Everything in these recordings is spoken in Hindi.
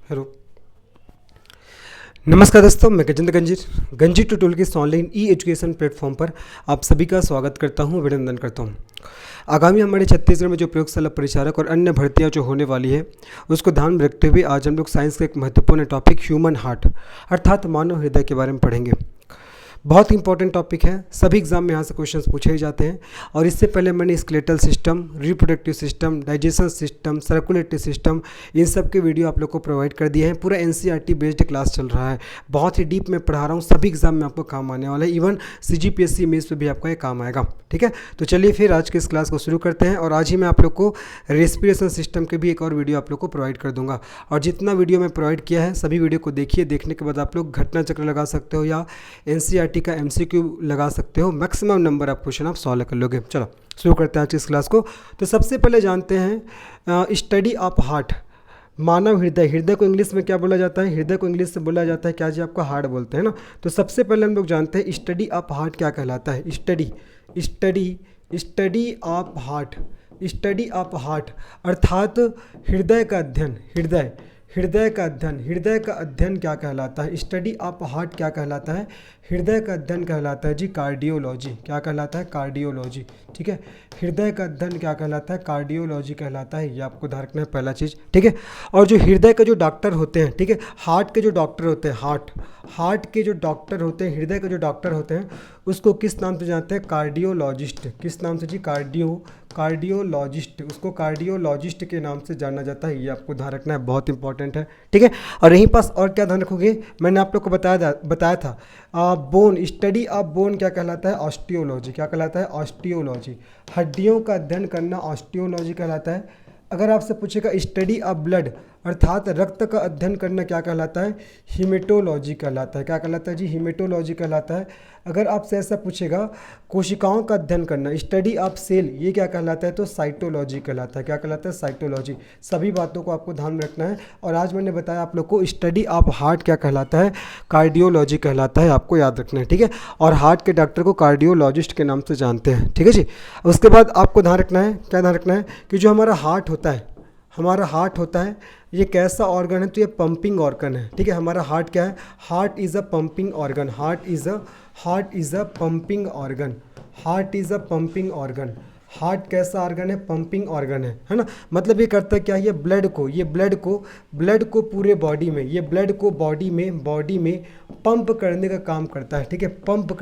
हेलो, नमस्कार दोस्तों, मैं गजेंद्र गंजी ट्यूटोरियल के इस ऑनलाइन ई एजुकेशन प्लेटफॉर्म पर आप सभी का स्वागत करता हूं, अभिनंदन करता हूं। आगामी हमारे छत्तीसगढ़ में जो प्रयोगशाला परिचारक और अन्य भर्तियां जो होने वाली है उसको ध्यान में रखते हुए आज हम लोग साइंस का एक महत्वपूर्ण टॉपिक ह्यूमन हार्ट अर्थात मानव हृदय के बारे में पढ़ेंगे। बहुत इंपॉर्टेंट टॉपिक है, सभी एग्जाम में यहाँ से क्वेश्चंस पूछे ही जाते हैं। और इससे पहले मैंने skeletal system, reproductive system, digestion system, circulatory system, इन सब के वीडियो आप लोग को प्रोवाइड कर दिए हैं। पूरा एनसीईआरटी बेस्ड क्लास चल रहा है, बहुत ही डीप में पढ़ा रहा हूँ, सभी एग्जाम में आपको काम आने वाला है। इवन CGPSC मेंस पे भी आपका ये काम आएगा। ठीक है, तो चलिए फिर आज के इस क्लास को शुरू करते हैं। और आज ही मैं आप लोग को रेस्पिरेशन सिस्टम के भी एक और वीडियो आप लोग को प्रोवाइड कर दूंगा। और जितना वीडियो मैं प्रोवाइड किया है सभी वीडियो को देखिए, देखने के बाद आप लोग घटना चक्र लगा सकते हो या एनसीईआरटी का MCQ लगा सकते हो। मैक्सिमम नंबर आप क्वेश्चन आप सॉल्व कर लोगे। चलो शुरू करते हैं आज इस क्लास को। तो सबसे पहले जानते हैं स्टडी ऑफ हार्ट, मानव हृदय। हृदय को इंग्लिश में क्या बोला जाता है? हृदय को इंग्लिश से बोला जाता है क्या जी? आपका हार्ट बोलते हैं ना। तो सबसे पहले हम लोग जानते हैं स्टडी ऑफ हार्ट क्या कहलाता है। Study of heart, study of heart अर्थात हृदय का अध्ययन। हृदय का अध्ययन क्या कहलाता है? स्टडी ऑफ हार्ट क्या कहलाता है? हृदय का अध्ययन कहलाता है जी कार्डियोलॉजी। क्या कहलाता है? कार्डियोलॉजी। ठीक है, हृदय का अध्ययन क्या कहलाता है? कार्डियोलॉजी कहलाता है। ये आपको ध्यान रखना है पहला चीज़। ठीक है, और जो हृदय के जो डॉक्टर होते हैं, ठीक है, हार्ट के जो डॉक्टर होते हैं, हार्ट के जो डॉक्टर होते हैं, हृदय के जो डॉक्टर होते हैं, उसको किस नाम से जानते हैं? कार्डियोलॉजिस्ट। किस नाम से जी? कार्डियोलॉजिस्ट। उसको कार्डियोलॉजिस्ट के नाम से जाना जाता है। ये आपको ध्यान रखना है, बहुत इंपॉर्टेंट है। ठीक है, और यहीं पास और क्या ध्यान रखोगे, मैंने आप लोग को बताया था बोन, स्टडी ऑफ बोन क्या कहलाता है? ऑस्टियोलॉजी। क्या कहलाता है? ऑस्टियोलॉजी। हड्डियों का अध्ययन करना ऑस्टियोलॉजी कहलाता है। अगर आपसे पूछेगा स्टडी ऑफ ब्लड अर्थात रक्त का अध्ययन करना क्या कहलाता है? हीमेटोलॉजी कहलाता है। क्या कहलाता है जी? हीमेटोलॉजी कहलाता है। अगर आपसे ऐसा पूछेगा कोशिकाओं का अध्ययन करना, स्टडी ऑफ सेल, ये क्या कहलाता है? तो साइटोलॉजी कहलाता है। क्या कहलाता है? साइटोलॉजी। सभी बातों को आपको ध्यान में रखना है। और आज मैंने बताया आप लोग को स्टडी ऑफ हार्ट क्या कहलाता है? कार्डियोलॉजी कहलाता है, आपको याद रखना है। ठीक है, और हार्ट के डॉक्टर को कार्डियोलॉजिस्ट के नाम से जानते हैं। ठीक है जी। उसके बाद आपको ध्यान रखना है, क्या ध्यान रखना है कि जो हमारा हार्ट होता है ये कैसा ऑर्गन है? तो ये पंपिंग ऑर्गन है। ठीक है, हमारा हार्ट क्या है? Heart is a pumping organ. Heart is a pumping organ. Heart कैसा ऑर्गन है? पंपिंग ऑर्गन है ना। मतलब ये करता है क्या? ये ब्लड को पूरे बॉडी में, ये ब्लड को बॉडी में पंप करने का काम करता है। ठीक है, पंप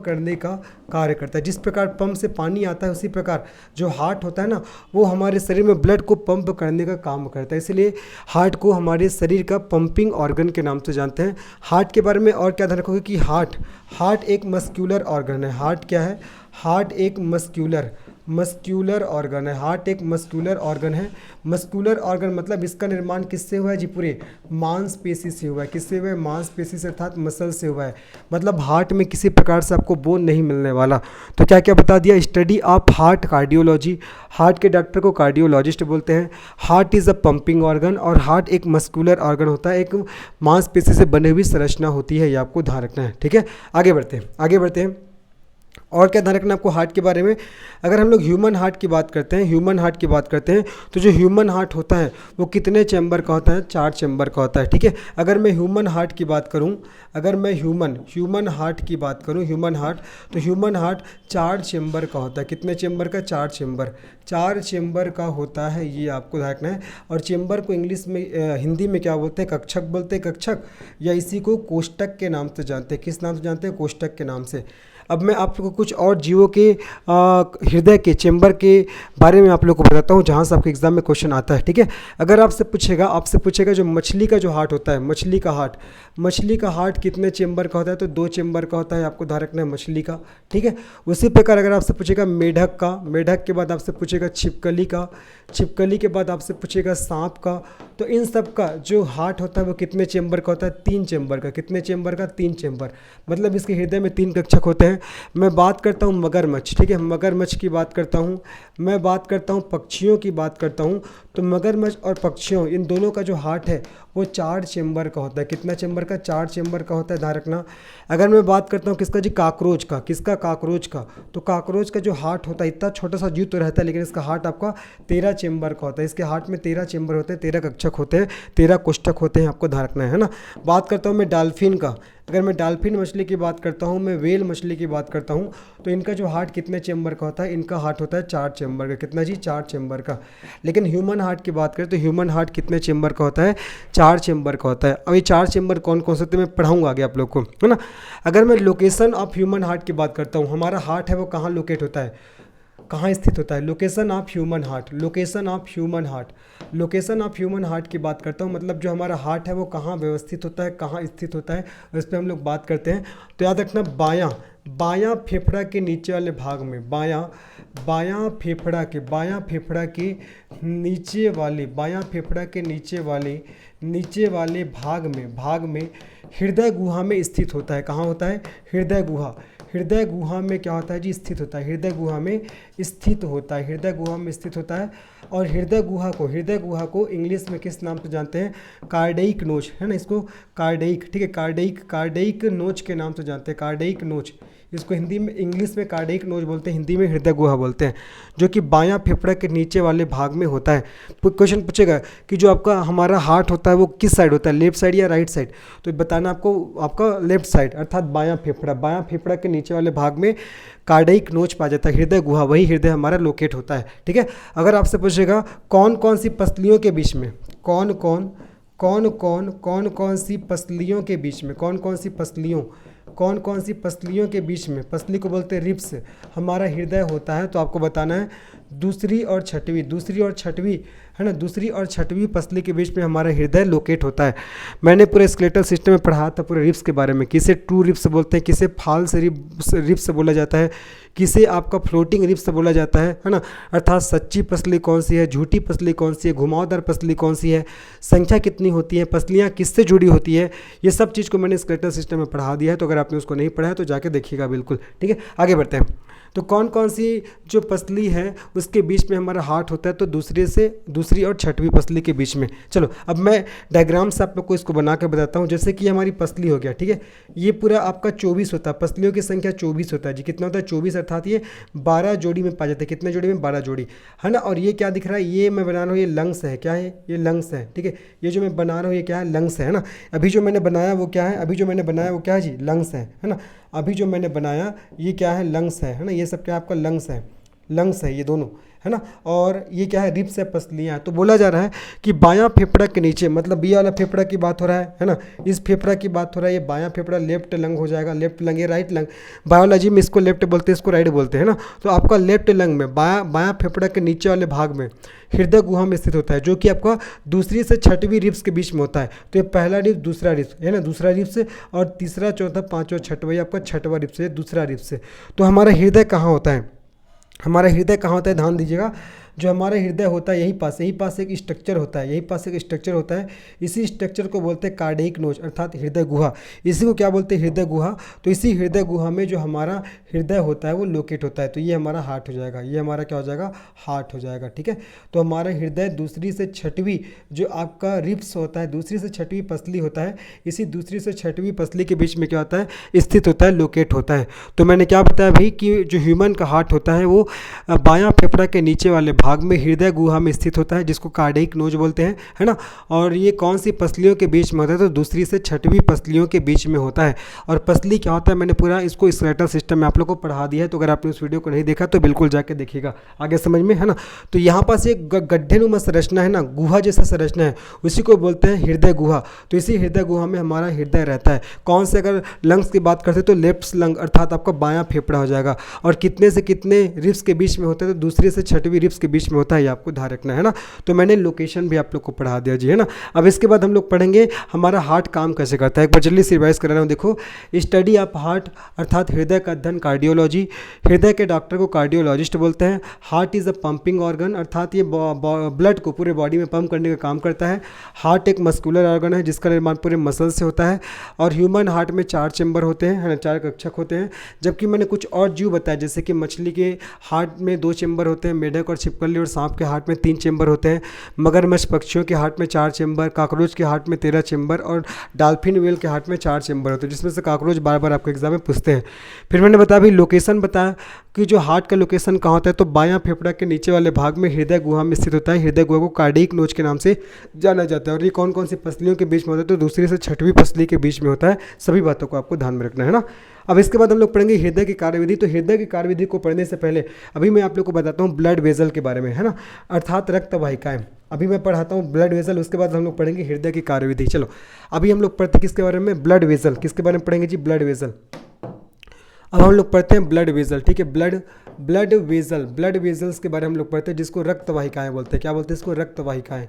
करने का कार्य करता है। जिस प्रकार पंप से पानी आता है उसी प्रकार जो हार्ट होता है ना, वो हमारे शरीर में ब्लड को पंप करने का काम करता है। इसलिए हार्ट को हमारे शरीर का पंपिंग ऑर्गन के नाम से जानते हैं। हार्ट के बारे में और क्या ध्यान रखोगे कि हार्ट एक मस्क्यूलर ऑर्गन है। हार्ट क्या है? हार्ट एक मस्क्यूलर ऑर्गन है। हार्ट एक मस्क्यूलर ऑर्गन है। मस्क्यूलर ऑर्गन मतलब इसका निर्माण किससे हुआ है जी? पूरे मांसपेशी से हुआ है। किससे हुआ है? मांसपेशी से अर्थात मसल से हुआ है। मतलब हार्ट में किसी प्रकार से आपको बोन नहीं मिलने वाला। तो क्या क्या बता दिया? Study of heart cardiology, heart के डॉक्टर को कार्डियोलॉजिस्ट बोलते हैं। Heart is a pumping organ और हार्ट एक मस्क्यूलर ऑर्गन होता है, एक मांसपेशी से बनी हुई संरचना होती है। ये आपको ध्यान रखना है। ठीक है, आगे बढ़ते हैं। और क्या ध्यान रखना आपको हार्ट के बारे में? अगर हम लोग ह्यूमन हार्ट की बात करते हैं, तो जो ह्यूमन हार्ट होता है वो कितने चैम्बर का होता है? 4 चैम्बर का होता है। ठीक है, अगर मैं ह्यूमन हार्ट की बात करूं, तो ह्यूमन हार्ट 4 चैम्बर का होता है। कितने चैम्बर का? 4 चैम्बर का होता है। ये आपको ध्यान रखना है। और चैम्बर को इंग्लिश में हिंदी में क्या बोलते हैं? कक्षक बोलते हैं। कक्षक या इसी को कोष्ठक के नाम से जानते हैं। किस नाम से जानते हैं? कोष्ठक के नाम से। अब मैं आप लोग को कुछ और जीवों के हृदय के चैम्बर के बारे में आप लोग को बताता हूँ जहाँ से आपके एग्जाम में क्वेश्चन आता है। ठीक है, अगर आपसे पूछेगा जो मछली का जो हार्ट होता है, मछली का हार्ट कितने चैम्बर का होता है? तो 2 चैम्बर का होता है। आपको ध्यान रखना है मछली का। ठीक है, उसी प्रकार अगर आपसे पूछेगा मेढक के बाद आपसे पूछेगा छिपकली के बाद आपसे पूछेगा सांप का, तो इन सब का जो हार्ट होता है वो कितने चैम्बर का होता है? 3 चैम्बर का। कितने चैम्बर का? 3 चैम्बर। मतलब इसके हृदय में 3 कक्षक होते हैं। मैं बात करता हूँ मगरमच्छ। ठीक है, मगरमच्छ की बात करता हूँ। मैं बात करता हूँ पक्षियों की बात करता हूँ। तो मगरमच्छ और पक्षियों इन दोनों का जो हार्ट है वो 4 चेम्बर का होता है। कितना चेम्बर का? 4 चेम्बर का होता है, ध्यान रखना। अगर मैं बात करता हूँ किसका जी? काकरोच का। किसका? काकरोच का। तो काकरोच का जो हार्ट होता है, इतना छोटा सा जीव तो रहता है, लेकिन इसका हार्ट आपका 13 चेम्बर का होता है। इसके हार्ट में 13 चेम्बर होते हैं, 13 कक्षक होते हैं, 13 कोष्ठक होते हैं, आपको ध्यान रखना है ना। बात करता हूँ मैं डॉल्फिन का। अगर मैं डॉल्फिन मछली की बात करता हूँ, मैं व्हेल मछली की बात करता हूँ, तो इनका जो हार्ट कितने चेम्बर का होता है? इनका हार्ट होता है 4 चेम्बर का। कितना जी? 4 चेम्बर का। लेकिन ह्यूमन हार्ट की बात करें तो ह्यूमन हार्ट कितने चेम्बर का होता है? 4 चेम्बर का होता है। अब ये 4 चेम्बर कौन कौन से होते हैं मैं पढ़ाऊँगा आगे आप लोग को, है ना। अगर मैं लोकेशन ऑफ ह्यूमन हार्ट की बात करता हूँ, हमारा हार्ट है वो कहाँ लोकेट होता है, कहाँ स्थित होता है? Location of human heart, location of human heart, location of human heart की बात करता हूँ, मतलब जो हमारा हार्ट है वो कहाँ व्यवस्थित होता है, कहाँ स्थित होता है, इस पर हम लोग बात करते हैं। तो याद रखना, बायां बायां फेफड़ा के नीचे वाले भाग में, बायां बायां फेफड़ा के नीचे वाले, बायां फेफड़ा के नीचे वाले भाग में हृदय गुहा में स्थित होता है। कहाँ होता है? हृदय गुहा। हृदय गुहा में क्या होता है जी? स्थित होता है। हृदय गुहा में स्थित होता है, हृदय गुहा में स्थित होता है। और हृदय गुहा को इंग्लिश में किस नाम से जानते हैं? कार्डियक नोच, है ना। इसको कार्डियक, ठीक है, कार्डियक नोच के नाम से जानते हैं, कार्डियक नोच। इसको हिंदी में, इंग्लिश में कार्डियक नोच बोलते हैं, हिंदी में हृदय गुहा बोलते हैं, जो कि बायां फेफड़ा के नीचे वाले भाग में होता है। क्वेश्चन पूछेगा कि जो आपका हमारा हार्ट होता है वो किस साइड होता है, लेफ्ट साइड या राइट साइड? तो बताना आपको, आपका लेफ्ट साइड, अर्थात बायां फेफड़ा के नीचे वाले भाग में कार्डियक नोच पाया जाता है, हृदय गुहा, वही हृदय हमारा लोकेट होता है, ठीक है। अगर आपसे पूछेगा कौन कौन सी पसलियों के बीच में, कौन कौन सी पसलियों के बीच में, कौन कौन सी पसलियों के बीच में, पसली को बोलते हैं रिब्स, हमारा हृदय होता है, तो आपको बताना है दूसरी और छठवीं, है ना, दूसरी और छठवीं पसली के बीच में हमारा हृदय लोकेट होता है। मैंने पूरे स्केलेटल सिस्टम में पढ़ा था पूरे रिब्स के बारे में, किसे ट्रू रिब्स बोलते हैं, किसे फॉल्स रिब्स बोला जाता है, किसे आपका फ्लोटिंग रिब्स बोला जाता है ना। अर्थात सच्ची पसली कौन सी है, झूठी पसली कौन सी है, घुमावदार पसली कौन सी है, संख्या कितनी होती है, पसलियाँ किससे जुड़ी होती है, ये सब चीज़ को मैंने स्केलेटल सिस्टम में पढ़ा दिया है। तो अगर आपने उसको नहीं पढ़ा है तो जाके देखिएगा बिल्कुल, ठीक है। आगे बढ़ते हैं। तो कौन कौन सी जो पसली है उसके बीच में हमारा हार्ट होता है, तो दूसरी और छठवीं पसली के बीच में। चलो अब मैं डायग्राम से आप लोग को इसको बना के बताता हूँ। जैसे कि हमारी पसली हो गया, ठीक है, ये पूरा आपका 24 होता है, पसलियों की संख्या 24 होता है जी। कितना होता है? 24, अर्थात ये 12 जोड़ी में पाया जाता है। कितने जोड़ी में? 12 जोड़ी, है ना। और ये क्या दिख रहा है, ये मैं बना रहा हूँ, ये लंग्स है। क्या है? ये लंग्स है, ठीक है। ये जो मैं बना रहा हूँ ये क्या है? लंग्स है ना। अभी जो मैंने बनाया वो क्या है? वो क्या है जी? लंग्स है ना। अभी जो मैंने बनाया ये क्या है? लंग्स है ना। ये सब क्या आपका? लंग्स है ये दोनों, है ना। और ये क्या है? रिब्स है, पसलियाँ हैं। तो बोला जा रहा है कि बायां फेफड़ा के नीचे, मतलब ये वाला फेफड़ा की बात हो रहा है ना, इस फेफड़ा की बात हो रहा है। ये बायां फेफड़ा लेफ्ट लंग हो जाएगा, लेफ्ट लंग, ये राइट लंग, बायोलॉजी में इसको लेफ्ट बोलते हैं, इसको राइट बोलते हैं ना। तो आपका लेफ्ट लंग में बायां फेफड़ा के नीचे वाले भाग में हृदय गुहा में स्थित होता है, जो कि आपका दूसरी से छठवीं रिब्स के बीच में होता है। तो ये पहला रिब्स, दूसरा रिब्स, है ना, दूसरा रिब्स, और तीसरा, चौथा, पाँचवा, छठवा, ये आपका छठवा रिब्स है, दूसरा रिब्स है। तो हमारा हृदय कहाँ होता है? ध्यान दीजिएगा। जो हमारा हृदय होता है यहीं पास एक स्ट्रक्चर होता है, इसी स्ट्रक्चर को बोलते हैं कार्डियक नोच, अर्थात हृदय गुहा। इसी को क्या बोलते हैं? हृदय गुहा। तो इसी हृदय गुहा में जो हमारा हृदय होता है वो लोकेट होता है। तो ये हमारा हार्ट हो जाएगा, ये हमारा क्या हो जाएगा? हार्ट हो जाएगा, ठीक है। तो हमारा हृदय दूसरी से छठवीं जो आपका रिब्स होता है, दूसरी से छठवीं पसली होता है, इसी दूसरी से छठवीं पसली के बीच में क्या होता है? स्थित होता है, लोकेट होता है। तो मैंने क्या बताया भाई कि जो ह्यूमन का हार्ट होता है वो बायां फेफड़ा के नीचे वाले भाग में हृदय गुहा में स्थित होता है, जिसको कार्डियक नोच बोलते हैं, है ना। और ये कौन सी पसलियों के बीच में होता है? तो दूसरी से छठवीं पसलियों के बीच में होता है। और पसली क्या होता है मैंने पूरा इसको स्केलेटल सिस्टम में आप लोग को पढ़ा दिया है। तो अगर आपने उस वीडियो को नहीं देखा तो बिल्कुल जाके देखिएगा, आगे समझ में, है ना। तो यहाँ पास एक गड्ढेनुमा संरचना है ना, गुहा जैसा संरचना है, उसी को बोलते हैं हृदय गुहा। तो इसी हृदय गुहा में हमारा हृदय रहता है। कौन से? अगर लंग्स की बात करते हैं तो लेफ्ट लंग, अर्थात आपका बायां फेफड़ा हो जाएगा। और कितने से कितने रिब्स के बीच में होता है? तो दूसरे से छठवीं रिब्स के बीच में होता है, ये आपको ध्यान रखना है ना। तो मैंने लोकेशन भी आप लोग को पढ़ा दिया जी, है ना। अब इसके बाद हम लोग पढ़ेंगे हमारा हार्ट काम कैसे करता है। एक बार जल्दी से रिवाइज कर रहा हूँ। देखो, स्टडी ऑफ हार्ट अर्थात हृदय का अध्ययन, कार्डियोलॉजी, हृदय के डॉक्टर को कार्डियोलॉजिस्ट बोलते हैं। Heart is a pumping organ, अर्थात ये ब्लड को पूरे बॉडी में पंप करने का काम करता है। हार्ट एक मस्कुलर ऑर्गन है जिसका निर्माण पूरे मसल से होता है। और ह्यूमन हार्ट में 4 चैम्बर होते हैं, है ना, 4 कक्षक होते हैं। जबकि मैंने कुछ और जीव बताया, जैसे कि मछली के हार्ट में 2 चैम्बर होते हैं, मेढक और छिपकली छिपकली और सांप के हार्ट में 3 चेंबर होते हैं, मगरमच्छ पक्षियों के हार्ट में 4 चेंबर, कॉकरोच के हार्ट में 13 चेंबर और डॉल्फिन व्हेल के हार्ट में 4 चेंबर होते हैं, जिसमें से कॉकरोच बार बार आपको एग्जाम में पूछते हैं। फिर मैंने बताया भी लोकेशन बताया कि जो हार्ट का लोकेशन कहाँ होता है, तो बायां फेफड़ा के नीचे वाले भाग में हृदय गुहा में स्थित होता है। हृदय गुहा को कार्डियक नोच के नाम से जाना जाता है। और ये कौन कौन सी पसलियों के बीच में होता है, तो दूसरी से छठवीं पसली के बीच में होता है। सभी बातों को आपको ध्यान में रखना है ना। अब इसके बाद हम लोग पढ़ेंगे हृदय की कार्यविधि। तो हृदय की कार्यविधि को पढ़ने से पहले अभी मैं आप लोग को बताता हूँ ब्लड वेजल के बारे में, है ना, अर्थात रक्त वाहिकाएं। अभी मैं पढ़ाता हूँ ब्लड वेजल, उसके बाद हम लोग पढ़ेंगे हृदय की कार्यविधि। चलो अभी हम लोग पढ़ते किसके बारे में, ब्लड वेजल। किसके बारे में पढ़ेंगे जी, ब्लड वेजल। अब हम लोग पढ़ते हैं ब्लड वेजल, ठीक है, ब्लड वेजल्स के बारे में हम लोग पढ़ते हैं, जिसको रक्त वाहिकाएं बोलते हैं। क्या बोलते हैं इसको, रक्त वाहिकाएं।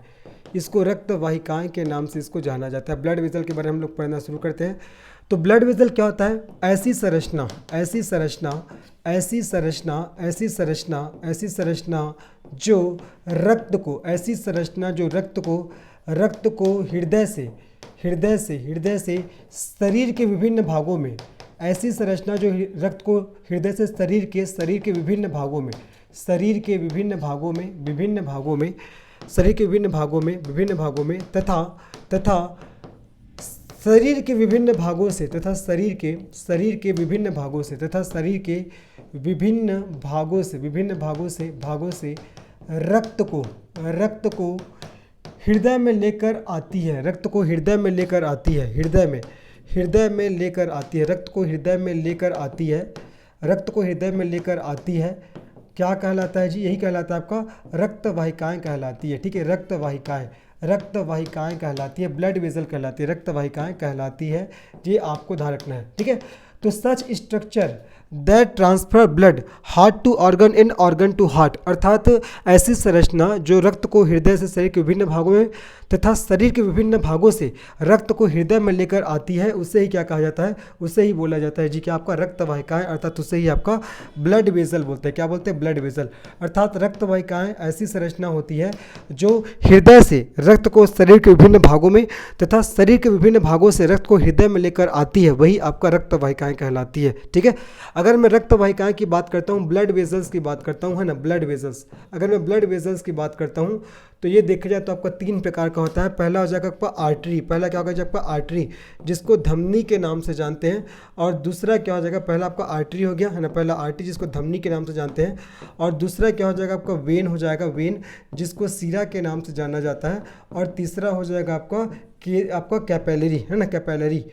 इसको रक्त वाहिकाएं के नाम से इसको जाना जाता है। ब्लड वेजल के बारे में हम लोग पढ़ना शुरू करते हैं। तो ब्लड वेजल क्या होता है, ऐसी संरचना जो रक्त को हृदय से शरीर के विभिन्न भागों में, ऐसी संरचना जो रक्त को हृदय से शरीर के विभिन्न भागों में तथा शरीर के विभिन्न भागों से रक्त को हृदय में लेकर आती है। रक्त को हृदय में लेकर आती है। क्या कहलाता है जी, यही कहलाता है आपका रक्त वाहिकाएं कहलाती है। ठीक है, रक्त वाहिकाएं कहलाती है, ब्लड वेजल कहलाती है, रक्त वाहिकाएं कहलाती है। ये आपको ध्यान रखना है। ठीक है, तो such structure that transfer blood heart to organ and organ to heart, अर्थात ऐसी संरचना जो रक्त को हृदय से शरीर के विभिन्न भागों में तथा शरीर के विभिन्न भागों से रक्त को हृदय में लेकर आती है, उससे ही क्या कहा जाता है, उससे ही बोला जाता है जी कि आपका रक्त वाहिकाएं, अर्थात उससे ही आपका ब्लड वेजल बोलते हैं। क्या बोलते हैं, ब्लड वेजल। अर्थात रक्त वाहिकाएं ऐसी संरचना होती है जो हृदय से रक्त को शरीर के विभिन्न भागों में तथा शरीर के विभिन्न भागों से रक्त को हृदय में लेकर आती है, वही आपका रक्त वाहिकाएं कहलाती है। ठीक है, अगर मैं रक्त वाहिकाएं की बात करता हूँ, ब्लड वेजल्स की बात करता हूँ, है ना, ब्लड वेजल्स, अगर मैं ब्लड वेजल्स की बात करता हूँ तो ये देखा जाए तो आपका 3 प्रकार का होता है। पहला हो जाएगा आपका आर्टरी, पहला क्या होगा आपका आर्टरी, जिसको धमनी के नाम से जानते हैं। और दूसरा क्या हो जाएगा, पहला आपका आर्टरी हो गया, है ना, पहला आर्टरी जिसको धमनी के नाम से जानते हैं। और दूसरा क्या हो जाएगा आपका वेन हो जाएगा, वेन जिसको सीरा के नाम से जाना जाता है। और तीसरा हो जाएगा आपका कैपिलरी, है ना, कैपिलरी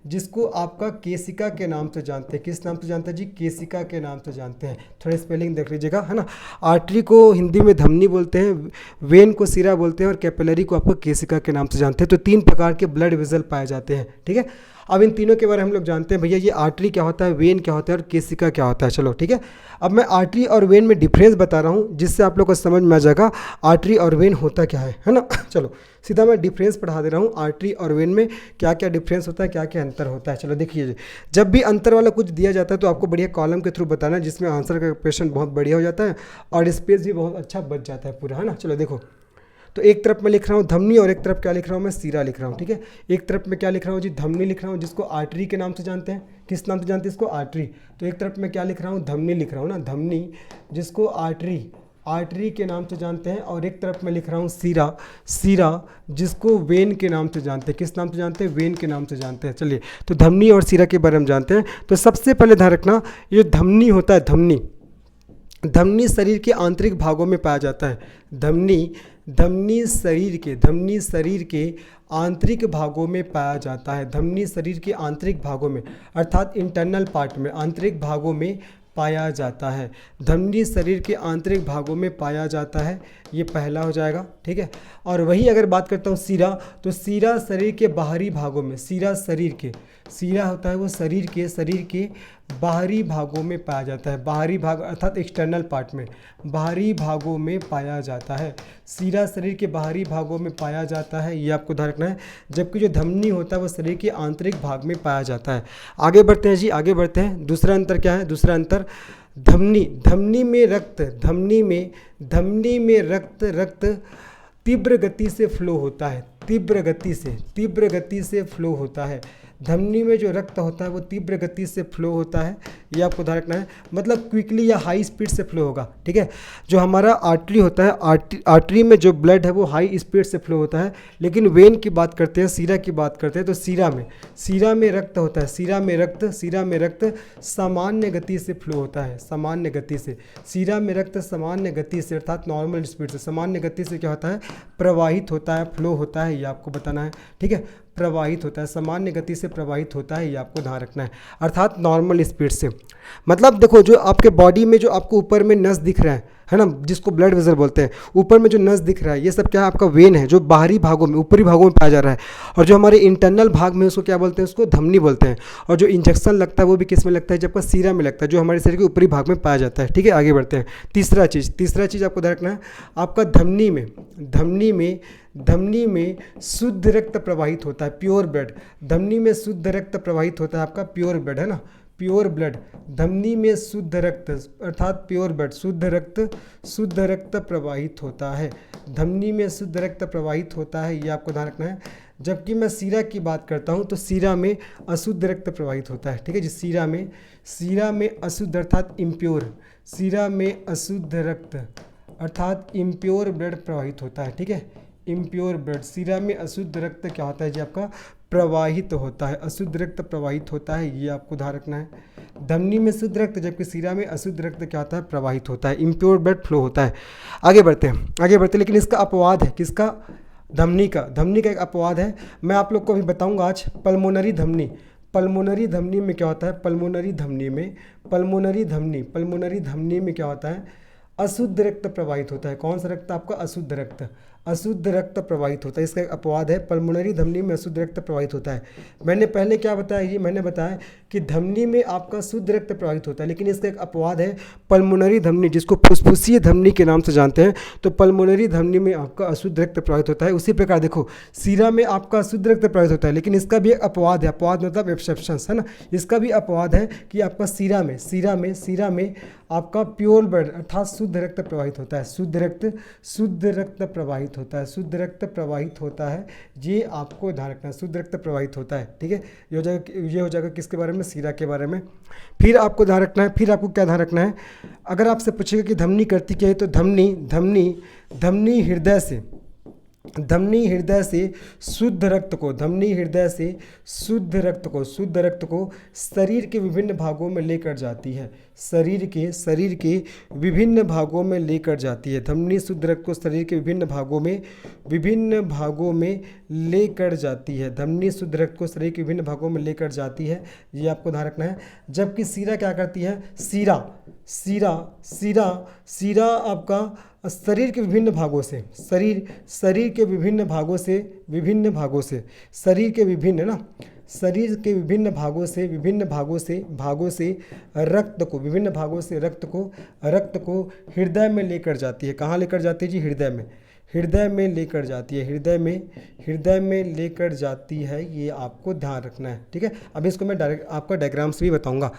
जिसको आपका केसिका के नाम से जानते हैं। किस नाम से जानते हैं जी, केसिका के नाम से जानते हैं। थोड़ा स्पेलिंग देख लीजिएगा, है ना। आर्टरी को हिंदी में धमनी बोलते हैं, वेन को सिरा बोलते हैं और कैपिलरी को आपको केसिका के नाम से जानते हैं। तो 3 प्रकार के ब्लड वेसल पाए जाते हैं। ठीक है, अब इन तीनों के बारे में हम लोग जानते हैं भैया, ये आर्टरी क्या होता है, वेन क्या होता है और केसिका क्या होता है। चलो ठीक है, अब मैं आर्टरी और वेन में डिफरेंस बता रहा हूँ, जिससे आप लोग को समझ में आ जाएगा आर्टरी और वेन होता क्या है ना। चलो सीधा मैं डिफरेंस पढ़ा दे रहा हूँ, आर्टरी और वेन में क्या क्या डिफरेंस होता है, क्या क्या अंतर होता है। चलो देखिए, जब भी अंतर वाला कुछ दिया जाता है तो आपको बढ़िया कॉलम के थ्रू बताना, जिसमें आंसर का क्वेश्चन बहुत बढ़िया हो जाता है और स्पेस भी बहुत अच्छा बच जाता है पूरा, है ना। चलो देखो, तो एक तरफ मैं लिख रहा हूँ धमनी और एक तरफ क्या लिख रहा हूँ मैं, सीरा लिख रहा हूँ। ठीक है, एक तरफ मैं क्या लिख रहा हूँ जी, धमनी लिख रहा हूँ, जिसको आर्टरी के नाम से जानते हैं। किस नाम से जानते हैं इसको, आर्टरी। तो एक तरफ मैं क्या लिख रहा हूँ, धमनी लिख रहा हूँ ना, धमनी जिसको आर्टरी के नाम से जानते हैं। और एक तरफ मैं लिख रहा हूँ सीरा जिसको वेन के नाम से जानते हैं। किस नाम से जानते हैं, वेन के नाम से जानते हैं। चलिए, तो धमनी और सीरा के बारे में जानते हैं। तो सबसे पहले ध्यान रखना, ये धमनी होता है, धमनी शरीर के आंतरिक भागों में पाया जाता है। धमनी शरीर के आंतरिक भागों में पाया जाता है। धमनी शरीर के आंतरिक भागों में, अर्थात इंटरनल पार्ट में, आंतरिक भागों में पाया जाता है। धमनी शरीर के आंतरिक भागों में पाया जाता है, ये पहला हो जाएगा। ठीक है, और वही अगर बात करता हूँ सीरा, तो सीरा शरीर के बाहरी भागों में, सीरा होता है वो शरीर के बाहरी भागों में पाया जाता है। बाहरी भाग अर्थात एक्सटर्नल पार्ट में, बाहरी भागों में पाया जाता है। सीरा शरीर के बाहरी भागों में पाया जाता है, ये आपको ध्यान रखना है। जबकि जो धमनी होता है वो शरीर के आंतरिक भाग में पाया जाता है। आगे बढ़ते हैं जी, आगे बढ़ते हैं। दूसरा अंतर क्या है, दूसरा अंतर धमनी में रक्त तीव्र गति से फ्लो होता है। तीव्र गति से फ्लो होता है। धमनी में जो रक्त होता है वो तीव्र गति से फ्लो होता है, ये आपको ध्यान रखना है, मतलब क्विकली या हाई स्पीड से फ्लो होगा। ठीक है, जो हमारा आर्टरी होता है, आर्टरी में जो ब्लड है वो हाई स्पीड से फ्लो होता है, लेकिन वेन की बात करते हैं, सीरा की बात करते हैं, तो सीरा में रक्त होता है, सीरा में रक्त सामान्य गति से फ्लो होता है, सामान्य गति से। सीरा में रक्त सामान्य गति से अर्थात नॉर्मल स्पीड से, सामान्य गति से क्या होता है, प्रवाहित होता है, फ्लो होता है, ये आपको बताना है। ठीक है, प्रवाहित होता है, सामान्य गति से प्रवाहित होता है, ये आपको ध्यान रखना है, अर्थात नॉर्मल स्पीड से। मतलब देखो, जो आपके बॉडी में जो आपको ऊपर में नस दिख रहा है ना, जिसको ब्लड वेसल बोलते हैं, ऊपर में जो नस दिख रहा है ये सब क्या है, आपका वेन है, जो बाहरी भागों में, ऊपरी भागों में पाया जा रहा है। और जो हमारे इंटरनल भाग में उसको क्या बोलते हैं, उसको धमनी बोलते हैं। और जो इंजेक्शन लगता है वो भी किस में लगता है, जबकि सीरा में लगता है, जो हमारे शरीर के ऊपरी भाग में पाया जाता है। ठीक है, आगे बढ़ते हैं। तीसरा चीज़ आपको ध्यान रखना है, आपका धमनी में शुद्ध रक्त प्रवाहित होता है, प्योर ब्लड। धमनी में शुद्ध रक्त प्रवाहित होता है, आपका प्योर ब्लड है ना, प्योर ब्लड। धमनी में शुद्ध रक्त अर्थात प्योर ब्लड, शुद्ध रक्त प्रवाहित होता है, धमनी में शुद्ध रक्त प्रवाहित होता है, ये आपको ध्यान रखना है। जबकि मैं सीरा की बात करता हूँ तो सीरा में अशुद्ध रक्त प्रवाहित होता है। ठीक है जी, सीरा में अशुद्ध अर्थात इम्प्योर, सीरा में अशुद्ध रक्त अर्थात इम्प्योर ब्लड प्रवाहित होता है। ठीक है, इम्प्योर ब्लड, सीरा में अशुद्ध रक्त क्या होता है जी, आपका प्रवाहित होता है, अशुद्ध रक्त प्रवाहित होता है, ये आपको ध्यान रखना है। धमनी में शुद्ध रक्त, जबकि सीरा में अशुद्ध रक्त क्या होता है, प्रवाहित होता है, इम्प्योर ब्लड फ्लो होता है। आगे बढ़ते हैं, लेकिन इसका अपवाद है, किसका, धमनी का एक अपवाद है, मैं आप लोग को अभी बताऊंगा आज। पल्मोनरी धमनी में क्या होता है, पल्मोनरी धमनी में क्या होता है, अशुद्ध रक्त प्रवाहित होता है। कौन सा रक्त, आपका अशुद्ध रक्त प्रवाहित होता है, इसका एक अपवाद है। पल्मोनरी धमनी में अशुद्ध रक्त प्रवाहित होता है। मैंने पहले क्या बताया, ये मैंने बताया कि धमनी में आपका शुद्ध रक्त प्रवाहित होता है, लेकिन इसका एक अपवाद है, पल्मोनरी धमनी, जिसको फुसफुसीय धमनी के नाम से जानते हैं, तो पल्मोनरी धमनी में आपका अशुद्ध रक्त प्रवाहित होता है। उसी प्रकार देखो, सीरा में आपका अशुद्ध रक्त प्रवाहित होता है, लेकिन इसका भी एक अपवाद है, अपवाद मतलब एक्सेप्शंस है ना, इसका भी अपवाद है कि आपका सीरा में आपका प्योर ब्लड अर्थात शुद्ध रक्त प्रवाहित होता है, शुद्ध रक्त प्रवाहित होता है, ये आपको ध्यान रखना है, शुद्ध रक्त प्रवाहित होता है। ठीक है, ये हो जाएगा किसके बारे में, सीरा के बारे में। फिर आपको ध्यान रखना है, फिर आपको क्या ध्यान रखना है, अगर आपसे पूछेगा कि धमनी करती क्या है, तो धमनी हृदय से शुद्ध रक्त को शरीर के विभिन्न भागों में लेकर जाती है, शरीर के विभिन्न भागों में लेकर जाती है। धमनी शुद्ध रक्त को शरीर के विभिन्न भागों में लेकर जाती है, धमनी शुद्ध रक्त को शरीर के विभिन्न भागों में लेकर जाती है, ये आपको ध्यान रखना है। जबकि सीरा क्या करती है, सीरा आपका शरीर के विभिन्न भागों से, शरीर के विभिन्न भागों से विभिन्न भागों से रक्त को हृदय में लेकर जाती है। कहाँ लेकर जाती है जी, हृदय में लेकर जाती है, ये आपको ध्यान रखना है। ठीक है, अब इसको मैं डायरेक्ट आपका डायग्राम से भी बताऊंगा।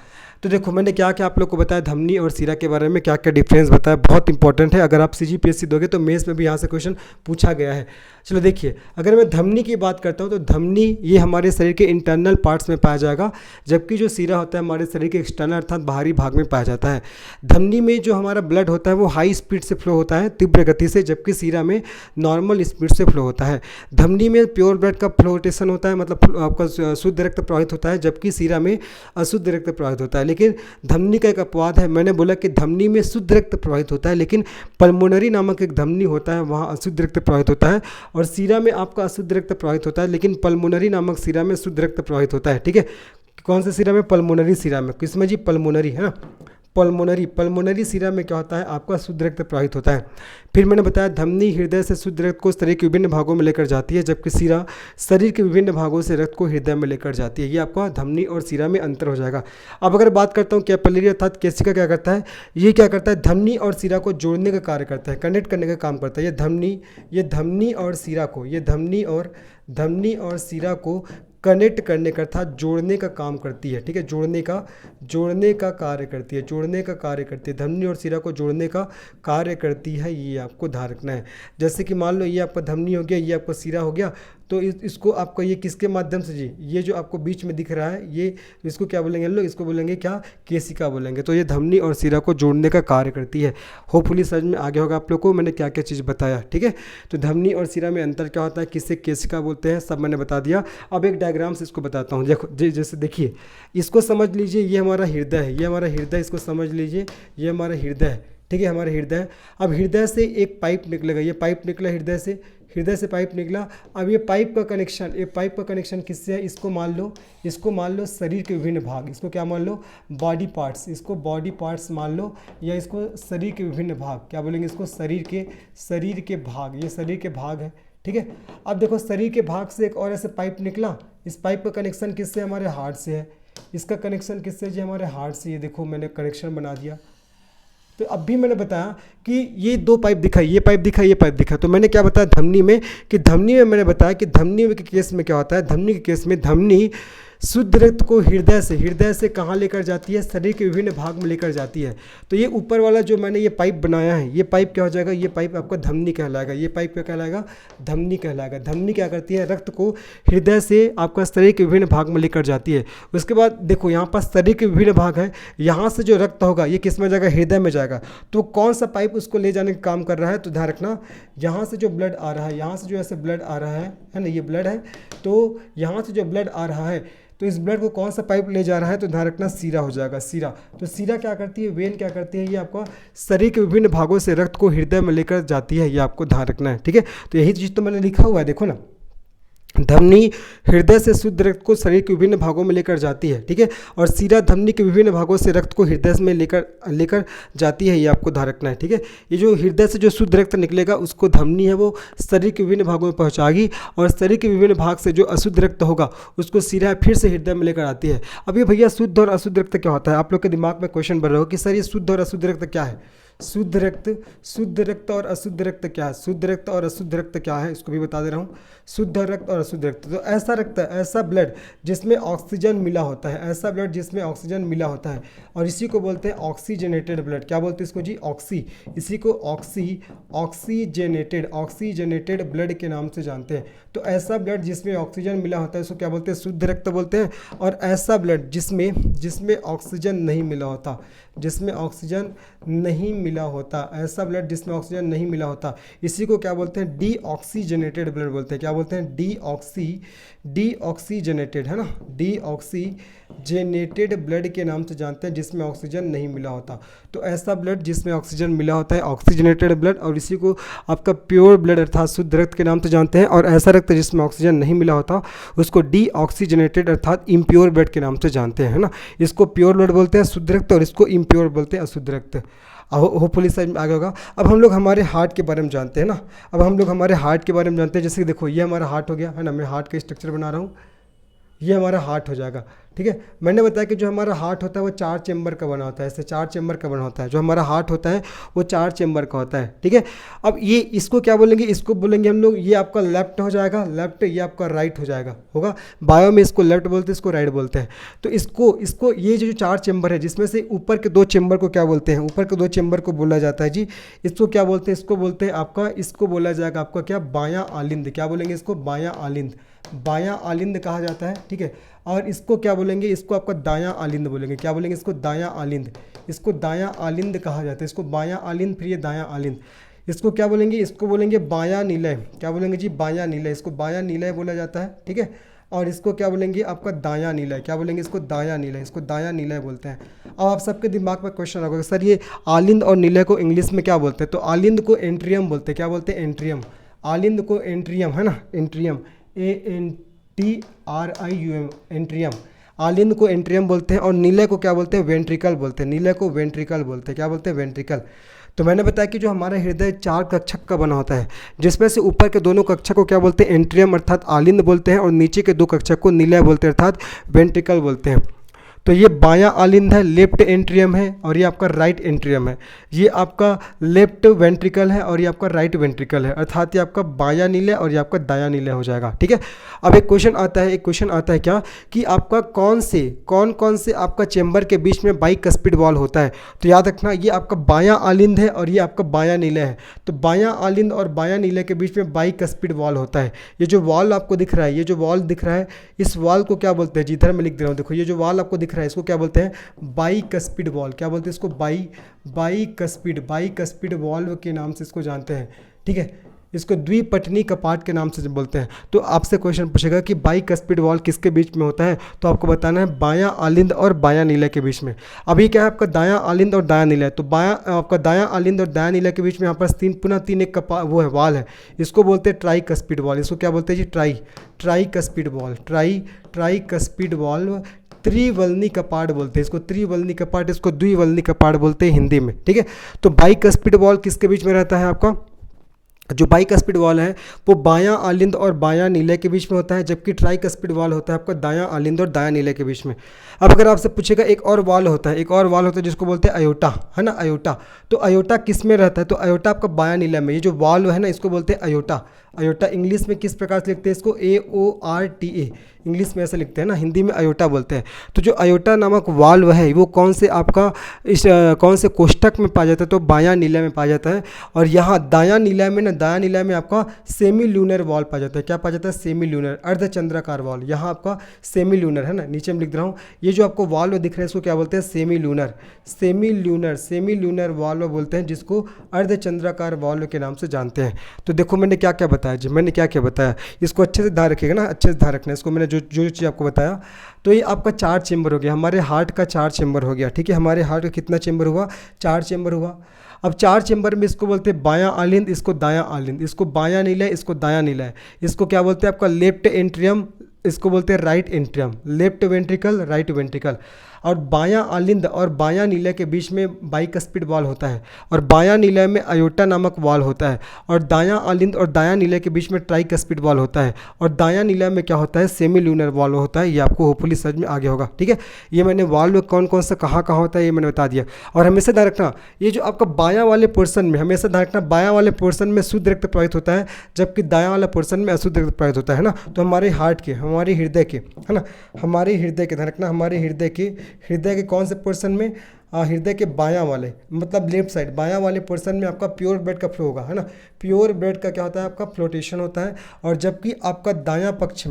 तो देखो, मैंने क्या क्या आप लोग को बताया, धमनी और सीरा के बारे में क्या क्या डिफरेंस बताया, बहुत इंपॉर्टेंट है। अगर आप CGPSC दोगे तो मेंस में भी यहाँ से क्वेश्चन पूछा गया है। चलो देखिए, अगर मैं धमनी की बात करता हूँ तो धमनी ये हमारे शरीर के इंटरनल पार्ट्स में पाया जाएगा, जबकि जो सीरा होता है हमारे शरीर के एक्सटर्नल अर्थात बाहरी भाग में पाया जाता है। धमनी में जो हमारा ब्लड होता है वो हाई स्पीड से फ्लो होता है, तीव्र गति से, जबकि सीरा में नॉर्मल स्पीड से फ्लो होता है। धमनी में प्योर ब्लड का फ्लोटेशन होता है, मतलब आपका शुद्ध रक्त प्रवाहित होता है, जबकि सीरा में अशुद्ध रक्त प्रवाहित होता है। लेकिन धमनी का एक अपवाद है, मैंने बोला कि धमनी में शुद्ध रक्त प्रवाहित होता है, लेकिन पल्मोनरी नामक एक धमनी होता है, वहाँ अशुद्ध रक्त प्रवाहित होता है, और सीरा में आपका अशुद्ध रक्त प्रवाहित होता है, लेकिन पल्मोनरी नामक सीरा में शुद्ध रक्त प्रवाहित होता है। ठीक है, कौन से सीरा में, पल्मोनरी सीरा में, किसमें जी, पल्मोनरी है ना, पल्मोनरी सीरा में क्या होता है, आपका शुद्ध रक्त प्रवाहित होता है। फिर मैंने बताया धमनी हृदय से शुद्ध रक्त को शरीर के विभिन्न भागों में लेकर जाती है, जबकि सीरा शरीर के विभिन्न भागों से रक्त को हृदय में लेकर जाती है। ये आपका धमनी और सीरा में अंतर हो जाएगा। अब अगर बात करता हूँ कैपिलरी अर्थात केशिका क्या करता है, ये क्या करता है, धमनी और सीरा को जोड़ने का कार्य करता है, कनेक्ट करने का काम करता है। ये धमनी और सीरा को कनेक्ट करने का अर्थात जोड़ने का काम करती है। ठीक है, जोड़ने का कार्य करती है, धमनी और सीरा को जोड़ने का कार्य करती है, ये आपको ध्यान रखना है। जैसे कि मान लो ये आपका धमनी हो गया, ये आपका सीरा हो गया, तो इसको आपका ये किसके माध्यम से जी, ये जो आपको बीच में दिख रहा है ये, इसको क्या बोलेंगे हम लोग, इसको बोलेंगे क्या, केशिका बोलेंगे। तो ये धमनी और सिरा को जोड़ने का कार्य करती है। होपफुली समझ में आ गया होगा आप लोग को मैंने क्या क्या चीज़ बताया, ठीक है। तो धमनी और सिरा में अंतर क्या होता है, किससे केशिका बोलते हैं, सब मैंने बता दिया। अब एक डायग्राम से इसको बताता हूँ। देखो जैसे देखिए, इसको समझ लीजिए, ये हमारा हृदय है, ये हमारा हृदय, इसको समझ लीजिए ये हमारा हृदय है, ठीक है, हमारा हृदय है। अब हृदय से एक पाइप निकलेगा, ये पाइप निकला हृदय से पाइप निकला। अब ये पाइप का कनेक्शन किससे है, इसको मान लो शरीर के विभिन्न भाग, इसको क्या मान लो, बॉडी पार्ट्स, इसको बॉडी पार्ट्स मान लो, या इसको शरीर के विभिन्न भाग, क्या बोलेंगे इसको, शरीर के भाग, ये शरीर के भाग है, ठीक है। अब देखो शरीर के भाग से एक और ऐसे पाइप निकला, इस पाइप का कनेक्शन किससे, हमारे हार्ट से है, इसका कनेक्शन किससे जी, हमारे हार्ट से। ये देखो मैंने कनेक्शन बना दिया। तो अब भी मैंने बताया कि ये दो पाइप दिखा, ये पाइप दिखा। तो मैंने क्या बताया धमनी में, कि धमनी में मैंने बताया कि धमनी के केस में क्या होता है, धमनी के केस में धमनी शुद्ध रक्त को हृदय से कहाँ लेकर जाती है, शरीर के विभिन्न भाग में लेकर जाती है। तो ये ऊपर वाला जो मैंने ये पाइप बनाया है, ये पाइप क्या हो जाएगा, ये पाइप आपका धमनी कहलाएगा, ये पाइप क्या कहलाएगा, धमनी कहलाएगा। धमनी क्या करती है, रक्त को हृदय से आपका शरीर के विभिन्न भाग में लेकर जाती है। उसके बाद देखो यहाँ पर शरीर के विभिन्न भाग है, यहाँ से जो रक्त होगा ये किस में जाएगा, हृदय में जाएगा। तो कौन सा पाइप उसको ले जाने का काम कर रहा है, तो ध्यान रखना, यहाँ से जो ब्लड आ रहा है, यहाँ से जो ऐसे ब्लड आ रहा है ना, ये ब्लड है, तो यहाँ से जो ब्लड आ रहा है, तो इस ब्लड को कौन सा पाइप ले जा रहा है, तो ध्यान रखना सीरा हो जाएगा, सीरा। तो सीरा क्या करती है, वेन क्या करती है, ये आपका शरीर के विभिन्न भागों से रक्त को हृदय में लेकर जाती है, ये आपको ध्यान रखना है, ठीक है। तो यही चीज़ तो मैंने लिखा हुआ है, देखो ना, धमनी हृदय से शुद्ध रक्त को शरीर के विभिन्न भागों में लेकर जाती है, ठीक है, और सीरा धमनी के विभिन्न भागों से रक्त को हृदय में लेकर जाती है, ये आपको ध्यान रखना है, ठीक है। ये जो हृदय से जो शुद्ध रक्त निकलेगा उसको धमनी है वो शरीर के विभिन्न भागों में पहुंचाएगी, और शरीर के विभिन्न भाग से जो अशुद्ध रक्त होगा उसको सीरा फिर से हृदय में लेकर आती है। अब ये भैया शुद्ध और अशुद्ध रक्त क्या होता है, आप लोग के दिमाग में क्वेश्चन बन रहा हो कि सर ये शुद्ध और अशुद्ध रक्त क्या है। शुद्ध रक्त और अशुद्ध रक्त क्या है, शुद्ध रक्त और अशुद्ध रक्त क्या है, इसको भी बता दे रहा हूँ। शुद्ध रक्त और अशुद्ध रक्त, तो ऐसा रक्त, ऐसा ब्लड जिसमें ऑक्सीजन मिला होता है, ऐसा ब्लड जिसमें ऑक्सीजन मिला होता है, और इसी को बोलते हैं ऑक्सीजनेटेड ब्लड। क्या बोलते हैं इसको जी, ऑक्सी, इसी को ऑक्सीजनेटेड ब्लड के नाम से जानते हैं। तो ऐसा ब्लड जिसमें ऑक्सीजन मिला होता है उसको क्या बोलते हैं, शुद्ध रक्त बोलते हैं। और ऐसा ब्लड जिसमें ऑक्सीजन नहीं मिला होता, ऐसा ब्लड जिसमें ऑक्सीजन नहीं मिला होता, इसी को क्या बोलते हैं, डीऑक्सीजनेटेड ब्लड बोलते हैं। क्या बोलते हैं, डीऑक्सीजनेटेड, है ना, डीऑक्सीजनेटेड ब्लड के नाम से जानते हैं, जिसमें ऑक्सीजन नहीं मिला होता। तो ऐसा ब्लड जिसमें ऑक्सीजन मिला होता है ऑक्सीजनेटेड ब्लड, और इसी को आपका प्योर ब्लड अर्थात शुद्ध रक्त के नाम से जानते हैं। और ऐसा रक्त जिसमें ऑक्सीजन नहीं मिला होता उसको डीऑक्सीजनेटेड अर्थात इम्प्योर ब्लड के नाम से जानते हैं, है ना। इसको प्योर ब्लड बोलते हैं, शुद्ध रक्त, और इसको इम्प्योर बोलते हैं, अशुद्ध रक्त। होपफुली समझ में आ गया होगा। अब हम लोग हमारे हार्ट के बारे में जानते हैं ना, जैसे कि देखो ये हमारा हार्ट हो गया, है ना, मैं हार्ट का स्ट्रक्चर बना रहा हूँ, ये हमारा हार्ट हो जाएगा, ठीक है। मैंने बताया कि जो हमारा हार्ट होता है वो 4 चेम्बर का बना होता है, ऐसे 4 चेम्बर का बना होता है। जो हमारा हार्ट होता है वो 4 चेम्बर का होता है, ठीक है। अब ये इसको क्या बोलेंगे, इसको बोलेंगे हम लोग, ये आपका लेफ्ट हो जाएगा, लेफ्ट, ये आपका राइट हो जाएगा, होगा। बायो में इसको लेफ्ट बोलते हैं, इसको राइट बोलते हैं। तो इसको ये जो 4 चेम्बर है, जिसमें से ऊपर के 2 चेम्बर को क्या बोलते हैं, ऊपर के 2 चेम्बर को बोला जाता है जी, इसको क्या बोलते हैं, इसको बोलते हैं आपका, इसको बोला जाएगा आपका क्या, बायां आलिंद। क्या बोलेंगे इसको, बायां आलिंद कहा जाता है, ठीक है। और इसको क्या बोलेंगे, इसको आपका दायां आलिंद बोलेंगे। क्या बोलेंगे इसको, दायां आलिंद, इसको दायां आलिंद कहा जाता है, इसको बायां आलिंद, फिर ये दायां आलिंद। इसको क्या बोलेंगे, इसको बोलेंगे बायां निलय। क्या बोलेंगे जी, बायां निलय, इसको बायां निलय बोला जाता है, ठीक है। और इसको क्या बोलेंगे आपका, दायां निलय। क्या बोलेंगे इसको, दायां निलय, इसको दायां निलय बोलते हैं। अब आप सबके दिमाग में क्वेश्चन होगा, सर ये आलिंद और निलय को इंग्लिश में क्या बोलते हैं, तो आलिंद को एंट्रियम बोलते हैं। क्या बोलते हैं, एंट्रियम। आलिंद को एंट्रियम, है ना, एंट्रियम, ANTRIUM, एंट्रियम। आलिंद को एंट्रियम बोलते हैं। और निलय को क्या बोलते हैं, वेंट्रिकल बोलते हैं, निलय को वेंट्रिकल बोलते हैं। क्या बोलते हैं, वेंट्रिकल। तो मैंने बताया कि जो हमारा हृदय 4 कक्षक का बना होता है, जिसमें से ऊपर के दोनों कक्षक को क्या बोलते हैं, एंट्रियम अर्थात आलिंद बोलते हैं, और नीचे के 2 कक्षक को निलय बोलते हैं अर्थात वेंट्रिकल बोलते हैं। तो ये बायां आलिंद है, लेफ्ट एंट्रियम है, और ये आपका राइट एंट्रियम है। ये आपका लेफ्ट वेंट्रिकल है और ये आपका राइट वेंट्रिकल है, अर्थात ये आपका बायां नीले और ये आपका दायां नीले हो जाएगा। ठीक है, अब एक क्वेश्चन आता है क्या कि आपका कौन कौन से आपका चेंबर के बीच में बाइकस्पिड वॉल होता है। तो याद रखना, ये आपका बायां आलिंद है और ये आपका बायां नीले है। तो बायां आलिंद और बायां नीले के बीच में बाइकस्पिड वॉल होता है। ये जो वॉल आपको दिख रहा है, ये जो वॉल दिख रहा है, इस वॉल को क्या बोलते हैं, जिधर मैं लिख दे रहा हूँ, देखो ये जो वॉल आपको दिख रहा है इसको क्या बोलते हैं, बाइकस्पिड वॉल। क्या बोलते हैं इसको, बाइकस्पिड वॉल्व के नाम से इसको जानते हैं। ठीक है, इसको द्विपटनी कपाट के नाम से बोलते हैं। तो आपसे क्वेश्चन पूछेगा कि बाइकस्पिड वॉल किसके बीच में होता है, तो आपको बताना है बायां आलिंद और बायां नीले के बीच में। अभी क्या है आपका दायां आलिंद और दायां नीला है, तो आपका दायां आलिंद और दायां नीले के बीच में यहाँ पर तीन एक वो है वाल है, इसको बोलते हैं ट्राइकस्पिड वॉल। इसको क्या बोलते हैं जी, ट्राइकस्पिड वॉल, ट्राइकस्पिड वॉल। त्रिवलनी कपाट बोलते हैं इसको, त्रिवलनी कपाट, इसको द्विवलनी कपाट बोलते हैं हिंदी में। ठीक है, तो बाइकस्पिड वॉल किसके बीच में रहता है, आपका जो बाइकस्पिड वॉल है वो बायां आलिंद और बायां नीले के बीच में होता है, जबकि ट्राइकस्पिड वॉल होता है आपका दायां आलिंद और दायां नीले के बीच में। अब अगर आपसे पूछेगा एक और वॉल होता है, जिसको बोलते हैं अयोटा, है ना, अयोटा। तो अयोटा किस में रहता है, तो अयोटा आपका बायां नीले में। ये जो वॉल है ना, इसको बोलते हैं अयोटा। अयोटा इंग्लिश में किस प्रकार से लिखते हैं इसको, AORTA, इंग्लिश में ऐसा लिखते हैं ना, हिंदी में अयोटा बोलते हैं। तो जो अयोटा नामक वाल्व है वो कौन से कोष्ठक में पाया जाता है, तो बायां नीला में पाया जाता है। और यहाँ दायां नीला में आपका सेमी ल्यूनर वॉल पाया जाता है। क्या पाया जाता है, सेमी ल्यूनर, अर्धचंद्राकार वॉल। यहाँ आपका सेमी ल्यूनर है ना, नीचे में लिख रहा हूँ, ये जो आपको वॉल्व दिख रहा है इसको क्या बोलते हैं, सेमी ल्यूनर वॉल्व बोलते हैं, जिसको अर्धचंद्राकार वॉल्व के नाम से जानते हैं। तो देखो मैंने क्या क्या बताया जी, इसको अच्छे से ध्यान रखिएगा ना, अच्छे से ध्यान रखना इसको, मैंने जो चीज़ आपको बताया। तो ये आपका 4 चेंबर हो गया, हमारे हार्ट का 4 चेंबर हो गया। ठीक है, हमारे हार्ट का कितना चेंबर हुआ, 4 चेंबर हुआ। अब 4 चेंबर में इसको बोलते हैं बायां आलिंद, इसको दायां आलिंद, इसको बायां नीला है, इसको दायां नीला है। इसको क्या बोलते हैं आपका लेफ्ट एंट्रियम, इसको बोलते हैं right atrium, left ventricle, right ventricle. और बायां आलिंद और बायां नीले के बीच में बाइकस्पिड वॉल होता है, और बायां नीले में अयोटा नामक वॉल होता है, और दायां आलिंद और दायां नीले के बीच में ट्राइकस्पिड वॉल होता है, और दायां नीले में क्या होता है, सेमी ल्यूनर वॉल होता है। ये आपको होपफुली समझ में आ गया होगा। ठीक है, ये मैंने वॉल में कौन कौन सा कहाँ होता है ये मैंने बता दिया। और हमेशा ध्यान रखना, ये जो आपका बायां वाले पोर्सन में, हमेशा ध्यान रखना, बायां वाले पोर्सन में शुद्ध रक्त प्रवाहित होता है, जबकि दायां वाला पोर्सन में अशुद्ध रक्त प्रवाहित होता है ना। तो हमारे हार्ट के, हमारे हृदय के, है ना, हमारे हृदय के, ध्यान रखना, हमारे हृदय के कौन से पोर्शन में, हृदय के बायां वाले, मतलब लेफ्ट साइड बायां वाले पोर्शन में आपका प्योर ब्लड का फ्लो होगा, है ना। प्योर ब्लड का क्या होता है, आपका फ्लोटेशन होता है। और जबकि आपका दायां पक्ष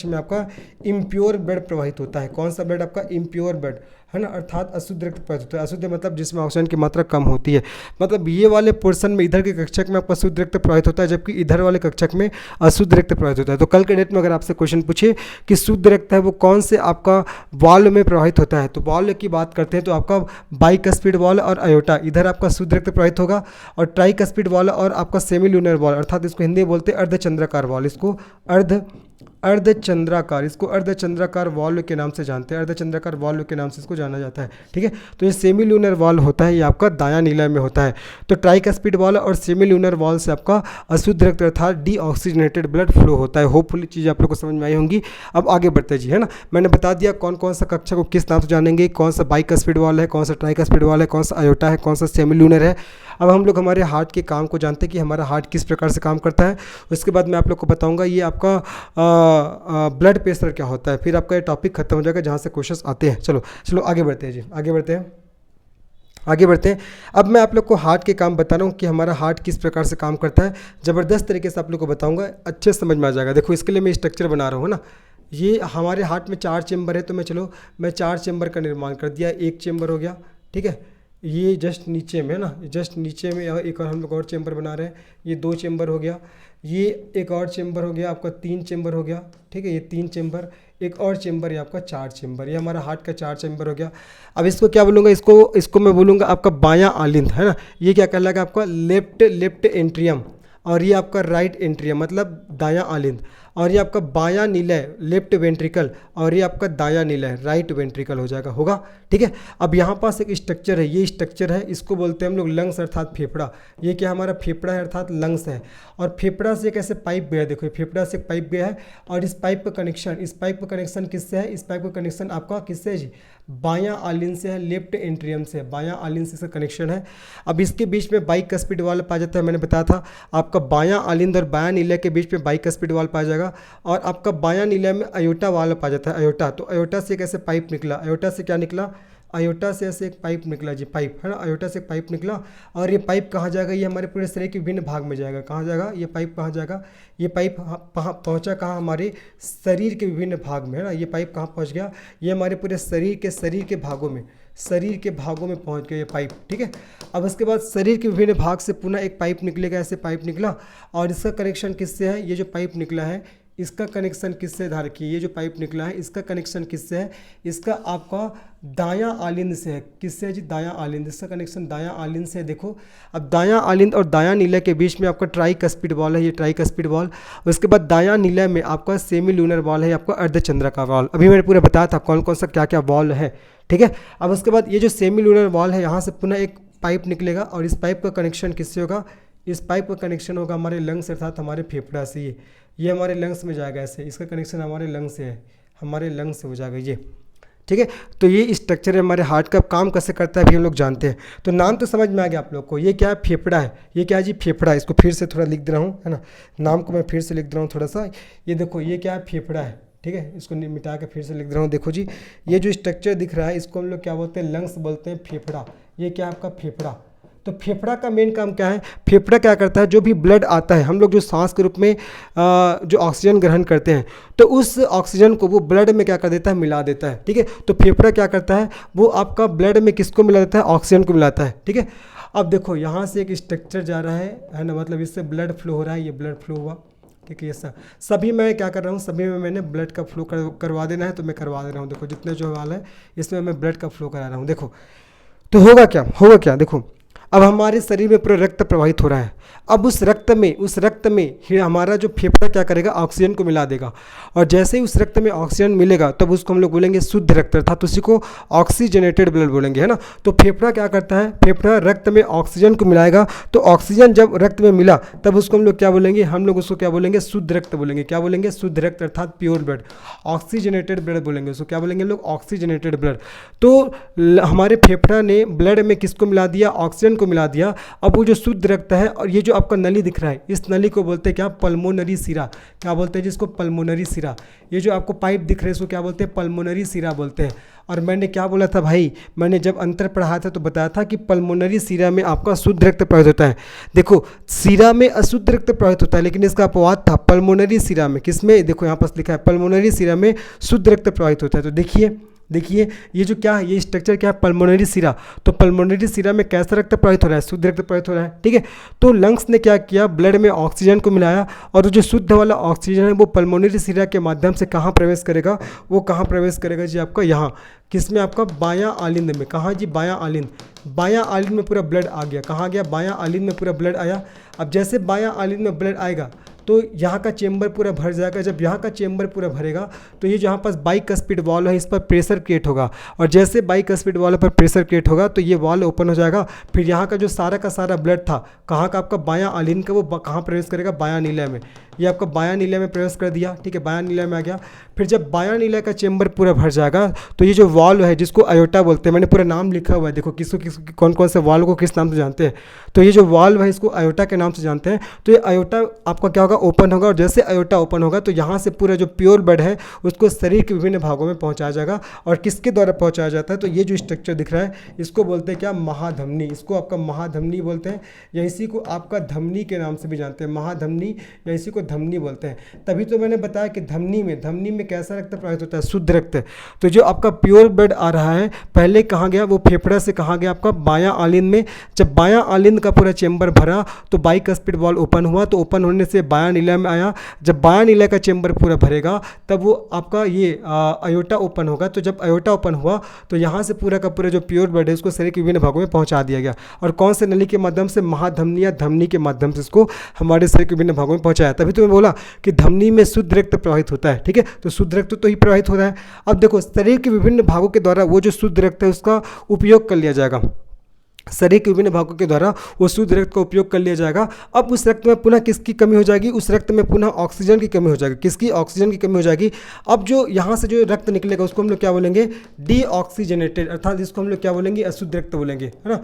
में आपका इम्प्योर ब्लड प्रवाहित होता है। कौन सा ब्लड, आपका इम्प्योर ब्लड, है ना, अर्थात अशुद्ध रक्त प्रवाहित होता है। अशुद्ध मतलब जिसमें ऑक्सीजन की मात्रा कम होती है। मतलब ये वाले पोर्शन में, इधर के कक्षक में आपका शुद्ध रक्त प्रवाहित होता है, जबकि इधर वाले कक्षक में अशुद्ध रक्त प्रवाहित होता है। तो कल के डेट में अगर आपसे क्वेश्चन पूछे कि शुद्ध रक्त है वो कौन से आपका वाल्व में प्रवाहित होता है, तो वाल्व की बात करते हैं तो आपका बाइकस्पिड वॉल और अयोटा, इधर आपका शुद्ध रक्त प्रवाहित होगा। और ट्राइकस्पिड वॉल और आपका सेमी ल्यूनर वॉल, अर्थात इसको हिंदी में बोलते हैं अर्धचंद्राकार वॉल, इसको अर्धचंद्राकार वॉल्व के नाम से जानते हैं, अर्धचंद्राकार वॉल्व के नाम से इसको जाना जाता है। ठीक है, तो ये सेमी ल्यूनर वॉल्व होता है, ये आपका दायां नीला में होता है। तो ट्राइकस्पिड वॉल और सेमी ल्यूनर वॉल से आपका अशुद्ध रक्त अर्थात डीऑक्सीजनेटेड ब्लड फ्लो होता है। होपफुली चीज़ आप लोग को समझ में आई होंगी। अब आगे बढ़ते जी, है ना। मैंने बता दिया कौन कौन सा कक्षा को किस नाम से जानेंगे, कौन सा बाइकस्पिड वॉल है, कौन सा ट्राइकस्पिड वॉल है, कौन सा अयोटा है, कौन सा सेमी ल्यूनर है। अब हम लोग हमारे हार्ट के काम को जानते हैं कि हमारा हार्ट किस प्रकार से काम करता है। उसके बाद मैं आप लोग को बताऊंगा ये आपका ब्लड प्रेशर क्या होता है, फिर आपका ये टॉपिक खत्म हो जाएगा जहाँ से क्वेश्चंस आते हैं। चलो आगे बढ़ते हैं जी, आगे बढ़ते हैं। अब मैं आप लोग को हार्ट के काम बता रहा हूँ कि हमारा हार्ट किस प्रकार से काम करता है। ज़बरदस्त तरीके से आप लोग को बताऊँगा, अच्छे से समझ में आ जाएगा। देखो इसके लिए मैं स्ट्रक्चर बना रहा हूँ ना। ये हमारे हार्ट में 4 चेंबर है, तो मैं 4 चेंबर का निर्माण कर दिया। एक चेंबर हो गया, ठीक है, ये जस्ट नीचे में है ना, जस्ट नीचे में एक और हम लोग और चेंबर बना रहे हैं, ये 2 चेंबर हो गया। ये एक और चेंबर हो गया, आपका 3 चेंबर हो गया, ठीक है, ये 3 चेंबर, एक और चेंबर, ये आपका 4 चेंबर। ये हमारा हार्ट का 4 चेंबर हो गया। अब इसको क्या बोलूँगा, इसको मैं बोलूँगा आपका बायां आलिंद, है ना। ये क्या कहलाएगा, आपका लेफ्ट एंट्रियम, और ये आपका राइट एंट्रियम, मतलब दायां आलिंद। और ये आपका बायां निलय लेफ्ट वेंट्रिकल, और ये आपका दायां निलय राइट वेंट्रिकल हो जाएगा, होगा। ठीक है, अब यहाँ पास एक स्ट्रक्चर है, ये स्ट्रक्चर है, इसको बोलते हैं हम लोग लंग्स अर्थात फेफड़ा। ये क्या हमारा फेफड़ा है अर्थात लंग्स है। और फेफड़ा से एक ऐसे पाइप गया है, देखो फेफड़ा से एक पाइप गया है, और इस पाइप का कनेक्शन किससे है? इस पाइप का कनेक्शन आपका किससे है जी? बायां आलिन से है, लेफ्ट एंट्रियम से है, बायां आलिन से इसका कनेक्शन है। अब इसके बीच में बाइकस्पिड वाल्व पाया जाता है, मैंने बताया था आपका बायां आलिंद और बायां निलय के बीच में बाइकस्पिड वाल्व पाया जाएगा। और आपका बायां निलय में अयोटा वाल्व पाया जाता है, अयोटा। तो अयोटा से एक ऐसे पाइप निकला, अयोटा से क्या निकला? अयोटा से ऐसे एक पाइप निकला जी, पाइप है ना, अयोटा से एक पाइप निकला। और ये पाइप कहाँ जाएगा? ये हमारे पूरे शरीर के विभिन्न भाग में जाएगा। कहाँ जाएगा ये पाइप? कहाँ जाएगा ये पाइप? पहुँचा कहाँ? हमारे शरीर के विभिन्न भाग में, है ना। ये पाइप कहाँ पहुँच गया? ये हमारे पूरे शरीर के भागों में पहुँच गया ये पाइप। ठीक है, अब उसके बाद शरीर के विभिन्न भाग से पुनः एक पाइप निकलेगा, ऐसे पाइप निकला। और इसका कनेक्शन किससे है? ये जो पाइप निकला है इसका कनेक्शन किससे? ध्यान रखिए, ये जो पाइप निकला है इसका कनेक्शन किससे है? इसका आपका दायां आलिंद से है। किससे है जी? दायां आलिंद। इसका कनेक्शन दायां आलिंद से है। देखो, अब दायां आलिंद और दायां निलय के बीच में आपका ट्राइकस्पिड वॉल है, ये ट्राइकस्पिड वॉल। उसके बाद दायां निलय में आपका सेमी लूनर वॉल है, आपका अर्धचंद्राकार वॉल। अभी मैंने पूरा बताया था कौन कौन सा क्या क्या वॉल है। ठीक है, अब उसके बाद ये जो सेमी लूनर वॉल है, यहाँ से पुनः एक पाइप निकलेगा, और इस पाइप का कनेक्शन किससे होगा? इस पाइप का कनेक्शन होगा हमारे लंग्स अर्थात हमारे फेफड़ा से। ये हमारे लंग्स में जाएगा ऐसे, इसका कनेक्शन हमारे लंग्स से है, हमारे लंग्स से हो जाएगा ये। ठीक है, तो ये स्ट्रक्चर है हमारे हार्ट का। काम कैसे करता है अभी हम लोग जानते हैं। तो नाम तो समझ में आ गया आप लोग को। ये क्या है? फेफड़ा है। ये क्या है जी? फेफड़ा है। इसको फिर से थोड़ा लिख दे रहा हूँ, है ना, नाम को मैं फिर से लिख दे रहा हूँ थोड़ा सा। ये देखो, ये क्या है? फेफड़ा है। ठीक है, इसको मिटा के फिर से लिख दे रहा हूँ। देखो जी, ये जो स्ट्रक्चर दिख रहा है इसको हम लोग क्या बोलते हैं? लंग्स बोलते हैं, फेफड़ा। ये क्या है आपका? फेफड़ा। तो फेफड़ा का मेन काम क्या है? फेफड़ा क्या करता है? जो भी ब्लड आता है, हम लोग जो सांस के रूप में जो ऑक्सीजन ग्रहण करते हैं, तो उस ऑक्सीजन को वो ब्लड में क्या कर देता है? मिला देता है। ठीक है, तो फेफड़ा क्या करता है? वो आपका ब्लड में किसको मिला देता है? ऑक्सीजन को मिलाता है। ठीक है, अब देखो यहाँ से एक स्ट्रक्चर जा रहा है ना, मतलब इससे ब्लड फ्लो हो रहा है, ये ब्लड फ्लो हुआ। ठीक है, ये सभी मैं क्या कर रहा हूँ, सभी में मैंने ब्लड का फ्लो करवा देना है तो मैं करवा दे रहा हूँ। देखो, जितने जो वाल है इसमें मैं ब्लड का फ्लो करा रहा हूँ। देखो, तो होगा क्या? देखो, अब हमारे शरीर में पूरा रक्त प्रवाहित हो रहा है। अब उस रक्त में हमारा जो फेफड़ा क्या करेगा? ऑक्सीजन को मिला देगा। और जैसे ही उस रक्त में ऑक्सीजन मिलेगा तब उसको हम लोग बोलेंगे शुद्ध रक्त, अर्थात उसी को ऑक्सीजनेटेड ब्लड बोलेंगे, है ना। तो फेफड़ा क्या करता है? फेफड़ा रक्त में ऑक्सीजन को मिलाएगा। तो ऑक्सीजन जब रक्त में मिला तब उसको हम लोग क्या बोलेंगे? हम लोग उसको क्या बोलेंगे? शुद्ध रक्त बोलेंगे। क्या बोलेंगे? शुद्ध रक्त अर्थात प्योर ब्लड, ऑक्सीजनेटेड ब्लड बोलेंगे उसको। क्या बोलेंगे लोग? Oxygenated blood. तो हमारे फेफड़ा ने ब्लड में किसको मिला दिया? ऑक्सीजन को मिला दिया। अब वो जो शुद्ध रक्त है, और ये जो आपका नली दिख रहा है, इस नली को बोलते हैं क्या? पल्मोनरी सिरा। क्या बोलते हैं जिसको? पल्मोनरी सिरा। ये जो आपको पाइप दिख रहा है इसको क्या बोलते हैं? पल्मोनरी सिरा बोलते हैं। और मैंने क्या बोला था भाई? मैंने जब अंतर पढ़ाया था तो बताया था कि पल्मोनरी सिरा में आपका शुद्ध रक्त प्रवाहित होता है। देखो, सिरा में अशुद्ध रक्त प्रवाहित होता है, लेकिन इसका अपवाद था पल्मोनरी सिरा में। किसमें? देखो यहाँ पास लिखा है पल्मोनरी सिरा में शुद्ध रक्त प्रवाहित होता है। तो देखिए ये जो क्या है, ये स्ट्रक्चर क्या है? पल्मोनरी सिरा। तो पल्मोनरी सिरा में कैसा रक्त प्रवाहित हो रहा है? शुद्ध रक्त प्रवाहित हो रहा है। ठीक है, तो लंग्स ने क्या किया? ब्लड में ऑक्सीजन को मिलाया, और जो शुद्ध वाला ऑक्सीजन है वो पल्मोनरी सिरा के माध्यम से कहाँ प्रवेश करेगा? वो कहाँ प्रवेश करेगा जी? आपका यहाँ किस में? आपका बायां आलिंद में। कहाँ जी? बायां आलिंद। बायां आलिंद में पूरा ब्लड आ गया। कहाँ गया? बायां आलिंद में पूरा ब्लड आया। अब जैसे बायां आलिंद में ब्लड आएगा तो यहाँ का चेंबर पूरा भर जाएगा। जब यहाँ का चेंबर पूरा भरेगा तो ये जहाँ पास बाइकस्पिड वॉल है इस पर प्रेशर क्रिएट होगा, और जैसे बाइकस्पिड वॉल पर प्रेशर क्रिएट होगा तो ये वॉल ओपन हो जाएगा। फिर यहाँ का जो सारा का सारा ब्लड था कहाँ का? आपका बायां आलिंद का, वो कहाँ प्रवेश करेगा? बायां निलय में। ये आपका बायां निलय में प्रवेश कर दिया। ठीक है, बायां निलय में आ गया। फिर जब बायां निलय का चेंबर पूरा भर जाएगा तो ये जो वॉल्व है जिसको अयोटा बोलते हैं, मैंने पूरा नाम लिखा हुआ है। देखो कौन कौन से वॉल्व को किस नाम से जानते हैं। तो ये जो वॉल्व है इसको अयोटा के नाम से जानते हैं। तो ये अयोटा आपका क्या होगा? ओपन होगा, और जैसे अयोटा ओपन होगा तो यहाँ से पूरा जो प्योर ब्लड है उसको शरीर के विभिन्न भागों में पहुँचाया जाएगा। और किसके द्वारा पहुँचाया जाता है? तो ये जो स्ट्रक्चर दिख रहा है इसको बोलते हैं क्या? महाधमनी। इसको आपका महाधमनी बोलते हैं, या इसी को आपका धमनी के नाम से भी जानते हैं, महाधमनी, या इसी को धमनी बोलते हैं। तभी तो मैंने बताया कि धमनी में कैसा रक्त प्रवाहित होता है? शुद्ध रक्त। तो जो आपका प्योर ब्लड आ रहा है पहले कहाँ गया? वो फेफड़ा से कहाँ गया? आपका बायां आलिंद में। जब बायां आलिंद का पूरा चेंबर भरा तो बाइकस्पिड वॉल ओपन हुआ, तो ओपन होने से बायां बायां नीला में आया, जब बायां नीला का चेंबर पूरा भरेगा तब वो आपका ये अयोटा ओपन होगा। तो जब अयोटा ओपन हुआ तो यहाँ से पूरा का पूरा जो प्योर ब्लड है उसको शरीर के विभिन्न भागों में पहुँचा दिया गया। और कौन से नली के माध्यम से? महाधमनी या धमनी के माध्यम से इसको हमारे शरीर के विभिन्न भागों में पहुँचाया। तभी तो मैं बोला कि धमनी में शुद्ध रक्त प्रवाहित होता है, ठीक है। तो शुद्ध रक्त तो ही प्रवाहित हो रहा है। अब देखो शरीर के विभिन्न भागों के द्वारा वो जो शुद्ध रक्त है उसका उपयोग कर लिया जाएगा, शरीर के विभिन्न भागों के द्वारा वो शुद्ध रक्त का उपयोग कर लिया जाएगा। अब उस रक्त में पुनः किसकी कमी हो जाएगी? उस रक्त में पुनः ऑक्सीजन की कमी हो जाएगी। किसकी? ऑक्सीजन की कमी हो जाएगी। अब जो यहाँ से जो रक्त निकलेगा उसको हम लोग क्या बोलेंगे? डीऑक्सीजनेटेड, अर्थात इसको हम लोग क्या बोलेंगे? अशुद्ध रक्त बोलेंगे, है ना।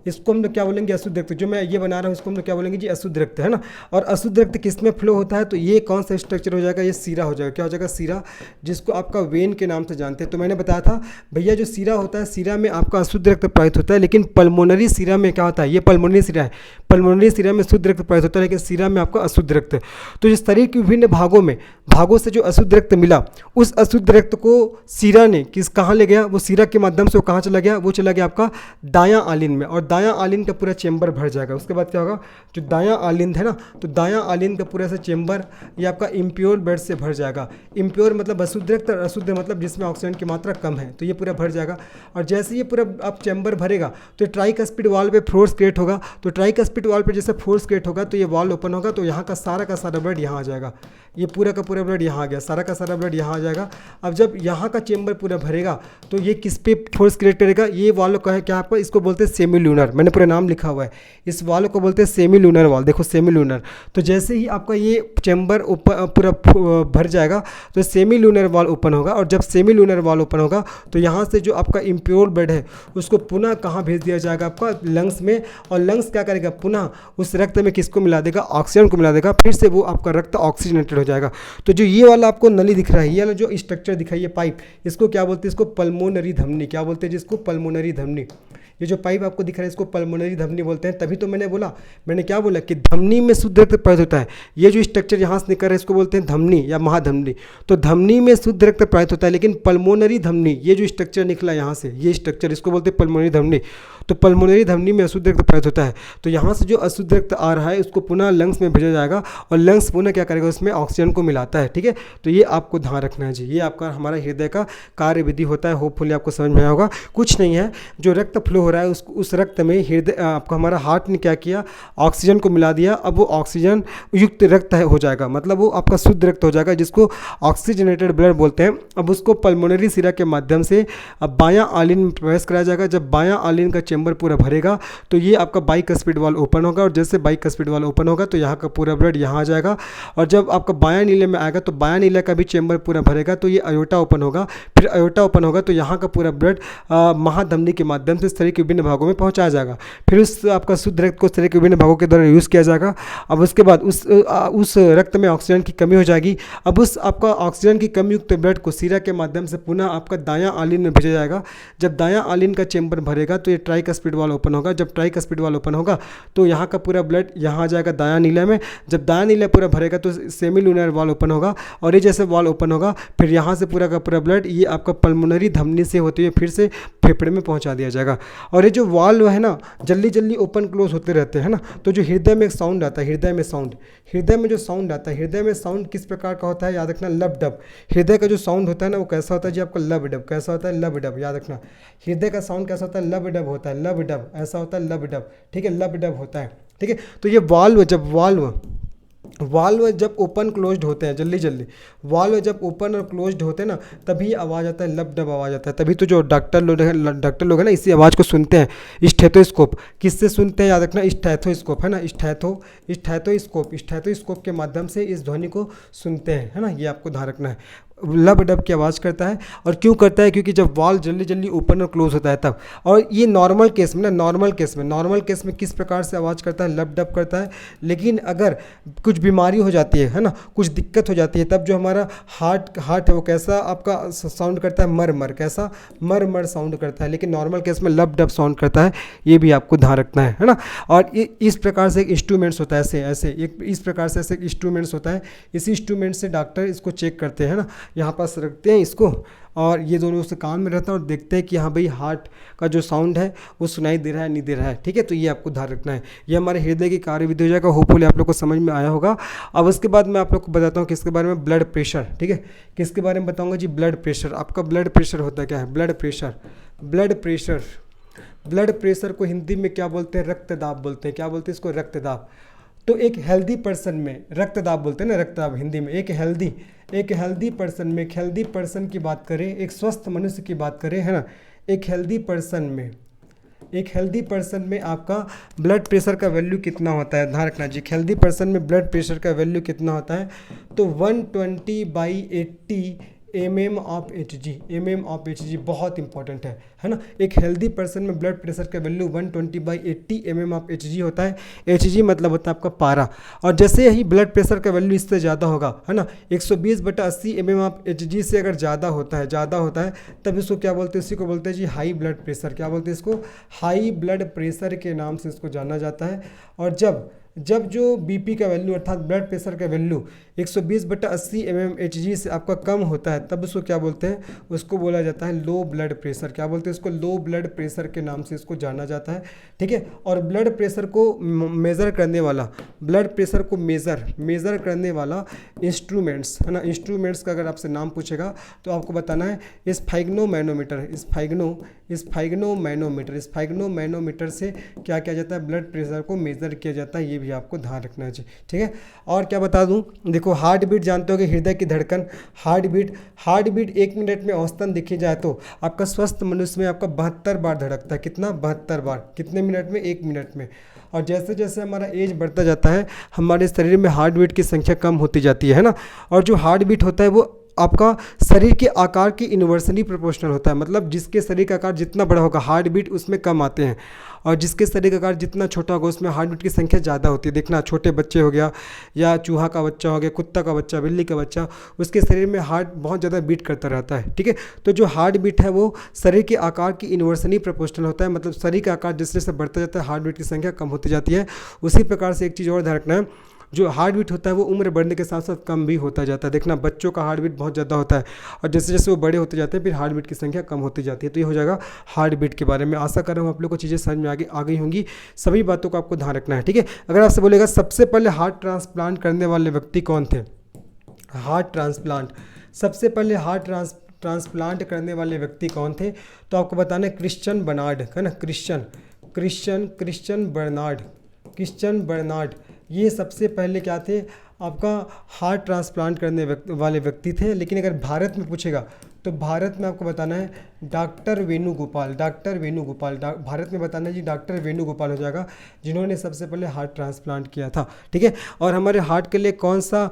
इसको हम लोग क्या बोलेंगे? अशुद्ध रक्त। जो मैं ये बना रहा हूँ इसको हम लोग क्या बोलेंगे जी? अशुद्ध रक्त, है ना। और अशुद्ध रक्त किस में फ्लो होता है? तो ये कौन सा स्ट्रक्चर हो जाएगा? ये सीरा हो जाएगा। क्या हो जाएगा? सीरा, जिसको आपका वेन के नाम से जानते हैं। तो मैंने बताया था भैया जो सीरा होता है, सीरा में आपका अशुद्ध रक्त प्रवाहित होता है, लेकिन पल्मोनरी सीरा में क्या होता है? ये पल्मोनरी सीरा है, पल्मोनरी सीरा में शुद्ध रक्त प्रवाहित होता है, लेकिन सीरा में आपका अशुद्ध रक्त। तो इस शरीर के विभिन्न भागों से जो अशुद्ध रक्त मिला, उस अशुद्ध रक्त को सीरा ने कहाँ ले गया? वो सीरा के माध्यम से वो कहाँ चला गया? वो चला गया आपका दायां आलिन में, और दायां आलिन का पूरा चेंबर भर जाएगा। उसके बाद क्या होगा? जो दायां आलिंद है ना, तो दायां आलिंद का पूरा सा चेंबर ये आपका इम्प्योर ब्लड से भर जाएगा। इम्प्योर मतलब अशुद्ध रक्त, और अशुद्ध मतलब जिसमें ऑक्सीजन की मात्रा कम है, तो ये पूरा भर जाएगा। और जैसे ये पूरा आप चेंबर भरेगा तो ट्राइकस्पिड वाल्व पे फोर्स क्रिएट होगा। तो ट्राइकस्पिड वाल्व पे जैसे फोर्स क्रिएट होगा तो ये वाल्व ओपन होगा, तो यहाँ का सारा ब्लड यहाँ आ जाएगा। ये पूरा का पूरा ब्लड यहाँ आ गया, सारा का सारा ब्लड यहाँ आ जाएगा। अब जब यहाँ का चेंबर पूरा भरेगा तो ये किस पे फोर्स क्रिएट करेगा? ये वाल्व का है क्या आपका? इसको बोलते हैं सेमी लूनर, मैंने पूरा नाम लिखा हुआ है। इस वाल्व को बोलते हैं सेमी लूनर वाल्व। देखो सेमी लूनर, तो जैसे ही आपका ये चेंबर पूरा भर जाएगा तो सेमी लूनर वाल्व ओपन होगा। और जब सेमी लूनर वाल्व ओपन होगा तो यहाँ से जो आपका इम्प्योर ब्लड है उसको पुनः कहाँ भेज दिया जाएगा? आपका लंग्स में। और लंग्स क्या करेगा? पुनः उस रक्त में किसको मिला देगा? ऑक्सीजन को मिला देगा। फिर से वो आपका रक्त ऑक्सीजनेटेड हो जाएगा। तो जो ये वाला आपको नली दिख रहा है, ये वाला जो स्ट्रक्चर दिखा है, ये पाइप, इसको क्या बोलते हैं? इसको पल्मोनरी धमनी। क्या बोलते हैं जिसको? पल्मोनरी धमनी। ये जो पाइप आपको दिख रहा है इसको पल्मोनरी धमनी बोलते हैं। तभी तो मैंने क्या बोला कि धमनी में शुद्ध रक्त प्रवाहित होता है। ये जो स्ट्रक्चर यहाँ से निकल रहा है इसको बोलते हैं धमनी या महाधमनी। तो धमनी में शुद्ध रक्त प्रवाहित होता है, लेकिन पल्मोनरी धमनी, ये जो स्ट्रक्चर निकला यहाँ से, ये स्ट्रक्चर, इसको बोलते हैं पल्मोनरी धमनी। तो पल्मोनरी धमनी में अशुद्ध रक्त प्रवाहित होता है। तो यहाँ से जो अशुद्ध रक्त आ रहा है उसको पुनः लंग्स में भेजा जाएगा, और लंग्स पुनः क्या करेगा? उसमें ऑक्सीजन को मिलाता है, ठीक है। तो ये आपको ध्यान रखना है जी। ये आपका हमारा हृदय का कार्य विधि होता है। होपफुली आपको समझ में आया होगा। कुछ नहीं है, जो रक्त फ्लो हो रहा है उस रक्त में हृदय आपका हमारा हार्ट ने क्या किया? ऑक्सीजन को मिला दिया। अब वो ऑक्सीजन युक्त रक्त हो जाएगा, मतलब वो आपका शुद्ध रक्त हो जाएगा, जिसको ऑक्सीजनेटेड ब्लड बोलते हैं। अब उसको पल्मोनरी सिरा के माध्यम से अब बायां आलिन में प्रवेश कराया जाएगा। जब बायां आलिन का चेंबर पूरा भरेगा तो ये आपका बाइकस्पिड वाल्व ओपन होगा, और जैसे बाइकस्पिड वाल्व ओपन होगा तो यहाँ का पूरा ब्लड यहाँ आ जाएगा। और जब आपका बायां नीले में आएगा तो बायां नीले का भी चेंबर पूरा भरेगा, तो ये अयोटा ओपन होगा। फिर अयोटा ओपन होगा तो यहाँ का पूरा ब्लड महाधमनी के माध्यम से शरीर के विभिन्न भागों में पहुँचाया जाएगा। फिर उस आपका शुद्ध रक्त को शरीर के विभिन्न भागों के द्वारा यूज़ किया जाएगा। अब उसके बाद उस रक्त में ऑक्सीजन की कमी हो जाएगी। अब उस आपका ऑक्सीजन की कमी युक्त ब्लड को सीरा के माध्यम से पुनः आपका दायां आलिन में भेजा जाएगा। जब दायां आलिन का चेंबर भरेगा तो ये ट्राइकस्पिड वाल्व ओपन होगा। जब ट्राइकस्पिड वाल्व ओपन होगा तो यहाँ का पूरा ब्लड यहाँ आ जाएगा दायां नीले में। जब दायां नीला पूरा भरेगा तो सेमी लूनर वाल्व ओपन होगा, और ये जैसे वाल्व ओपन होगा फिर यहाँ से पूरा का पूरा ब्लड ये आपका पल्मोनरी धमनी से होते हुए फिर से फेफड़े में पहुँचा दिया जाएगा। और ये जो वाल्व है ना जल्दी ओपन क्लोज होते रहते हैं ना। तो जो हृदय में एक साउंड आता है, हृदय में जो साउंड आता है, हृदय में साउंड किस प्रकार का होता है? याद रखना, लब डब। हृदय का जो साउंड होता है ना वो कैसा होता है जी? आपका लब डब। कैसा होता है? लब डब। याद रखना, हृदय का साउंड कैसा होता है? लब डब होता है। लब डब ऐसा होता है, लब डब, ठीक है, लब डब होता है, ठीक है। तो ये वाल्व जब ओपन क्लोज्ड होते हैं, जल्दी वाल्व जब ओपन और क्लोज्ड होते हैं ना तभी आवाज़ आता है, लब डब आवाज़ आता है। तभी तो जो डॉक्टर लोग हैं ना इसी आवाज़ को सुनते हैं। स्टेथोस्कोप किससे सुनते हैं? याद रखना, स्टेथोस्कोप है ना, स्टेथोस्कोप के माध्यम से इस ध्वनि को सुनते हैं, है ना। ये आपको ध्यान रखना है। लब डब की आवाज़ करता है। और क्यों करता है? क्योंकि जब वाल्व जल्दी ओपन और क्लोज होता है तब। और ये नॉर्मल केस में किस प्रकार से आवाज़ करता है? लब डब करता है। लेकिन अगर कुछ बीमारी हो जाती है ना, कुछ दिक्कत हो जाती है, तब जो हमारा हार्ट है वो कैसा आपका साउंड करता है? मर। कैसा? मर साउंड करता है। लेकिन नॉर्मल केस में लब डब साउंड करता है। ये भी आपको ध्यान रखना है ना। और इस प्रकार से एक इंस्ट्रूमेंट्स होता है, ऐसे इस प्रकार से ऐसे इंस्ट्रूमेंट्स होता है। इसी इंस्ट्रूमेंट से डॉक्टर इसको चेक करते हैं ना यहाँ पास रखते हैं इसको, और ये दोनों उसके कान में रहता है और देखते हैं कि हाँ भाई हार्ट का जो साउंड है वो सुनाई दे रहा है नहीं दे रहा है। ठीक है, तो ये आपको ध्यान रखना है। ये हमारे हृदय की कार्यविधि हो जाएगा। होपफुली आप लोग को समझ में आया होगा। अब उसके बाद मैं आप लोग को बताता हूँ किसके बारे में, ब्लड प्रेशर। ठीक है, किसके बारे में बताऊँगा जी, ब्लड प्रेशर। आपका ब्लड प्रेशर होता है क्या है, blood pressure. Blood pressure, blood pressure को हिंदी में क्या बोलते हैं, रक्तदाब बोलते हैं। क्या बोलते हैं इसको, रक्तदाब। तो एक हेल्दी पर्सन में रक्तदाब बोलते हैं ना, रक्तदाब हिंदी में। एक हेल्दी पर्सन में, एक हेल्दी पर्सन की बात करें, एक स्वस्थ मनुष्य की बात करें, है ना, एक हेल्दी पर्सन में आपका ब्लड प्रेशर का वैल्यू कितना होता है, ध्यान रखना जी। एक हेल्दी पर्सन में ब्लड प्रेशर का वैल्यू कितना होता है, तो 120/80 mm of Hg। mm of Hg बहुत इंपॉर्टेंट है ना। एक हेल्दी पर्सन में ब्लड प्रेशर का वैल्यू 120/80 mm ऑफ Hg होता है। Hg मतलब होता है आपका पारा। और जैसे ही ब्लड प्रेशर का वैल्यू इससे ज़्यादा होगा, है ना, 120/80 mm ऑफ Hg से अगर ज़्यादा होता है तब इसको क्या बोलते हैं, इसी को बोलते हैं जी हाई ब्लड प्रेशर। क्या बोलते हैं इसको, हाई ब्लड प्रेशर के नाम से इसको जाना जाता है। और जब जो बीपी का वैल्यू अर्थात ब्लड प्रेशर का वैल्यू 120/80 mm Hg से आपका कम होता है, तब उसको क्या बोलते हैं, उसको बोला जाता है लो ब्लड प्रेशर। क्या बोलते हैं इसको, लो ब्लड प्रेशर के नाम से इसको जाना जाता है। ठीक है, और ब्लड प्रेशर को मेज़र करने वाला, ब्लड प्रेशर को मेज़र करने वाला इंस्ट्रूमेंट्स, है ना, इंस्ट्रूमेंट्स का अगर आपसे नाम पूछेगा तो आपको बताना है स्फाइग्नोमैनोमीटर। स्फाइग्नोमैनोमीटर से क्या किया जाता है, ब्लड प्रेशर को मेज़र किया जाता है। ये भी आपको ध्यान रखना चाहिए। ठीक है, और क्या बता दूं, देखो हार्ट बीट जानते हो कि हृदय की धड़कन, हार्ट बीट 1 मिनट में औसतन देखी जाए तो आपका स्वस्थ मनुष्य में आपका 72 बार धड़कता है। कितना, 72 बार। कितने मिनट में, 1 मिनट में। और जैसे जैसे हमारा एज बढ़ता जाता है हमारे शरीर में हार्ट बीट की संख्या कम होती जाती है ना। और जो हार्ट बीट होता है वो आपका शरीर के आकार के इन्वर्सली प्रोपोर्शनल होता है। मतलब जिसके शरीर का आकार जितना बड़ा होगा हार्ट बीट उसमें कम आते हैं, और जिसके शरीर का आकार जितना छोटा होगा उसमें हार्ट बीट की संख्या ज़्यादा होती है। देखना, छोटे बच्चे हो गया, या चूहा का बच्चा हो गया, कुत्ता का बच्चा, बिल्ली का बच्चा, उसके शरीर में हार्ट बहुत ज़्यादा बीट करता रहता है। ठीक है, तो जो हार्ट बीट है वो शरीर के आकार की इन्वर्सली प्रोपोर्शनल होता है। मतलब शरीर का आकार जिस जैसे बढ़ता जाता है हार्ट बीट की संख्या कम होती जाती है। उसी प्रकार से एक चीज़ और ध्यान रखना है, जो हार्ट बीट होता है वो उम्र बढ़ने के साथ साथ कम भी होता जाता है। देखना, बच्चों का हार्ट बीट बहुत ज़्यादा होता है, और जैसे जैसे वो बड़े होते जाते हैं फिर हार्ट बीट की संख्या कम होती जाती है। तो ये हो जाएगा हार्ट बीट के बारे में। आशा कर रहा हूँ आप लोग को चीज़ें समझ में आ गई होंगी। सभी बातों का आपको ध्यान रखना है। ठीक है, अगर आपसे बोलेगा सबसे पहले हार्ट ट्रांसप्लांट करने वाले व्यक्ति कौन थे, हार्ट ट्रांसप्लांट, सबसे पहले हार्ट ट्रांसप्लांट करने वाले व्यक्ति कौन थे, तो आपको बताना है क्रिश्चियन बर्नार्ड, है ना, क्रिश्चियन बर्नार्ड। ये सबसे पहले क्या थे, आपका हार्ट ट्रांसप्लांट करने वाले व्यक्ति थे। लेकिन अगर भारत में पूछेगा तो भारत में आपको बताना है डॉक्टर वेणुगोपाल। भारत में बताना है जी डॉक्टर वेणुगोपाल हो जाएगा, जिन्होंने सबसे पहले हार्ट ट्रांसप्लांट किया था। ठीक है, और हमारे हार्ट के लिए कौन सा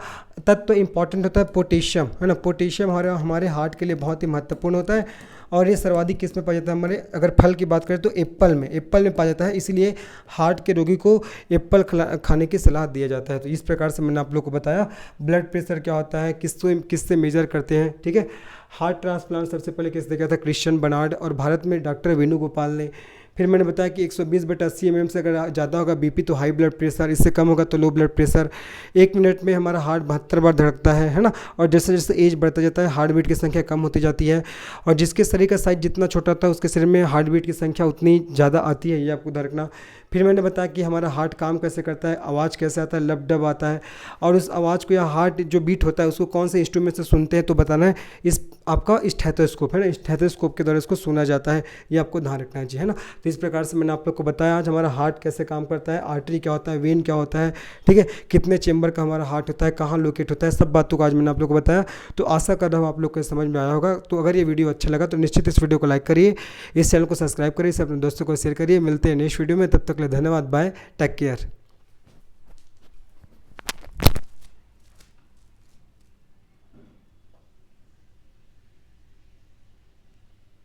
तत्व इंपॉर्टेंट होता है, पोटेशियम, है ना। पोटेशियम हमारे हार्ट के लिए बहुत ही महत्वपूर्ण होता है। और ये सर्वाधिक किस में पाया जाता है, हमारे अगर फल की बात करें तो एप्पल में पाया जाता है। इसीलिए हार्ट के रोगी को एप्पल खाने की सलाह दिया जाता है। तो इस प्रकार से मैंने आप लोग को बताया ब्लड प्रेशर क्या होता है, किससे मेजर करते हैं। ठीक है, हार्ट ट्रांसप्लांट सबसे पहले किसने किया था, क्रिश्चियन बर्नार्ड, और भारत में डॉक्टर वेणुगोपाल ने। फिर मैंने बताया कि 120/80 mm से अगर ज़्यादा होगा बीपी तो हाई ब्लड प्रेशर, इससे कम होगा तो लो ब्लड प्रेशर। 1 मिनट में हमारा हार्ट 72 बार धड़कता है ना। और जैसे जैसे एज बढ़ता जाता है हार्ट बीट की संख्या कम होती जाती है, और जिसके शरीर का साइज जितना छोटा होता है उसके शरीर में हार्ट बीट की संख्या उतनी ज़्यादा आती है। ये आपको ध्यान रखना। फिर मैंने बताया कि हमारा हार्ट काम कैसे करता है, आवाज़ कैसे आता है, लब डब आता है, और उस आवाज़ को या हार्ट जो बीट होता है उसको कौन से इंस्ट्रूमेंट से सुनते हैं, तो बताना है इस आपका स्टेथोस्कोप, है ना, स्टेथोस्कोप के द्वारा इसको सुना जाता है। ये आपको ध्यान रखना है जी, है ना। तो इस प्रकार से मैंने आप लोग को बताया आज हमारा हार्ट कैसे काम करता है, आर्टरी क्या होता है, वेन क्या होता है, ठीक है, कितने चेंबर का हमारा हार्ट होता है, कहाँ लोकेट होता है, सब बातों को आज मैंने आप लोग को बताया। तो आशा कर रहा हूँ आप लोग को समझ में आया होगा। तो अगर ये वीडियो अच्छा लगा तो निश्चित इस वीडियो को लाइक करिए, इस चैनल को सब्सक्राइब करिए, इसे अपने दोस्तों को शेयर करिए। मिलते हैं नेक्स्ट वीडियो में, तब तक के लिए धन्यवाद, बाय, टेक केयर।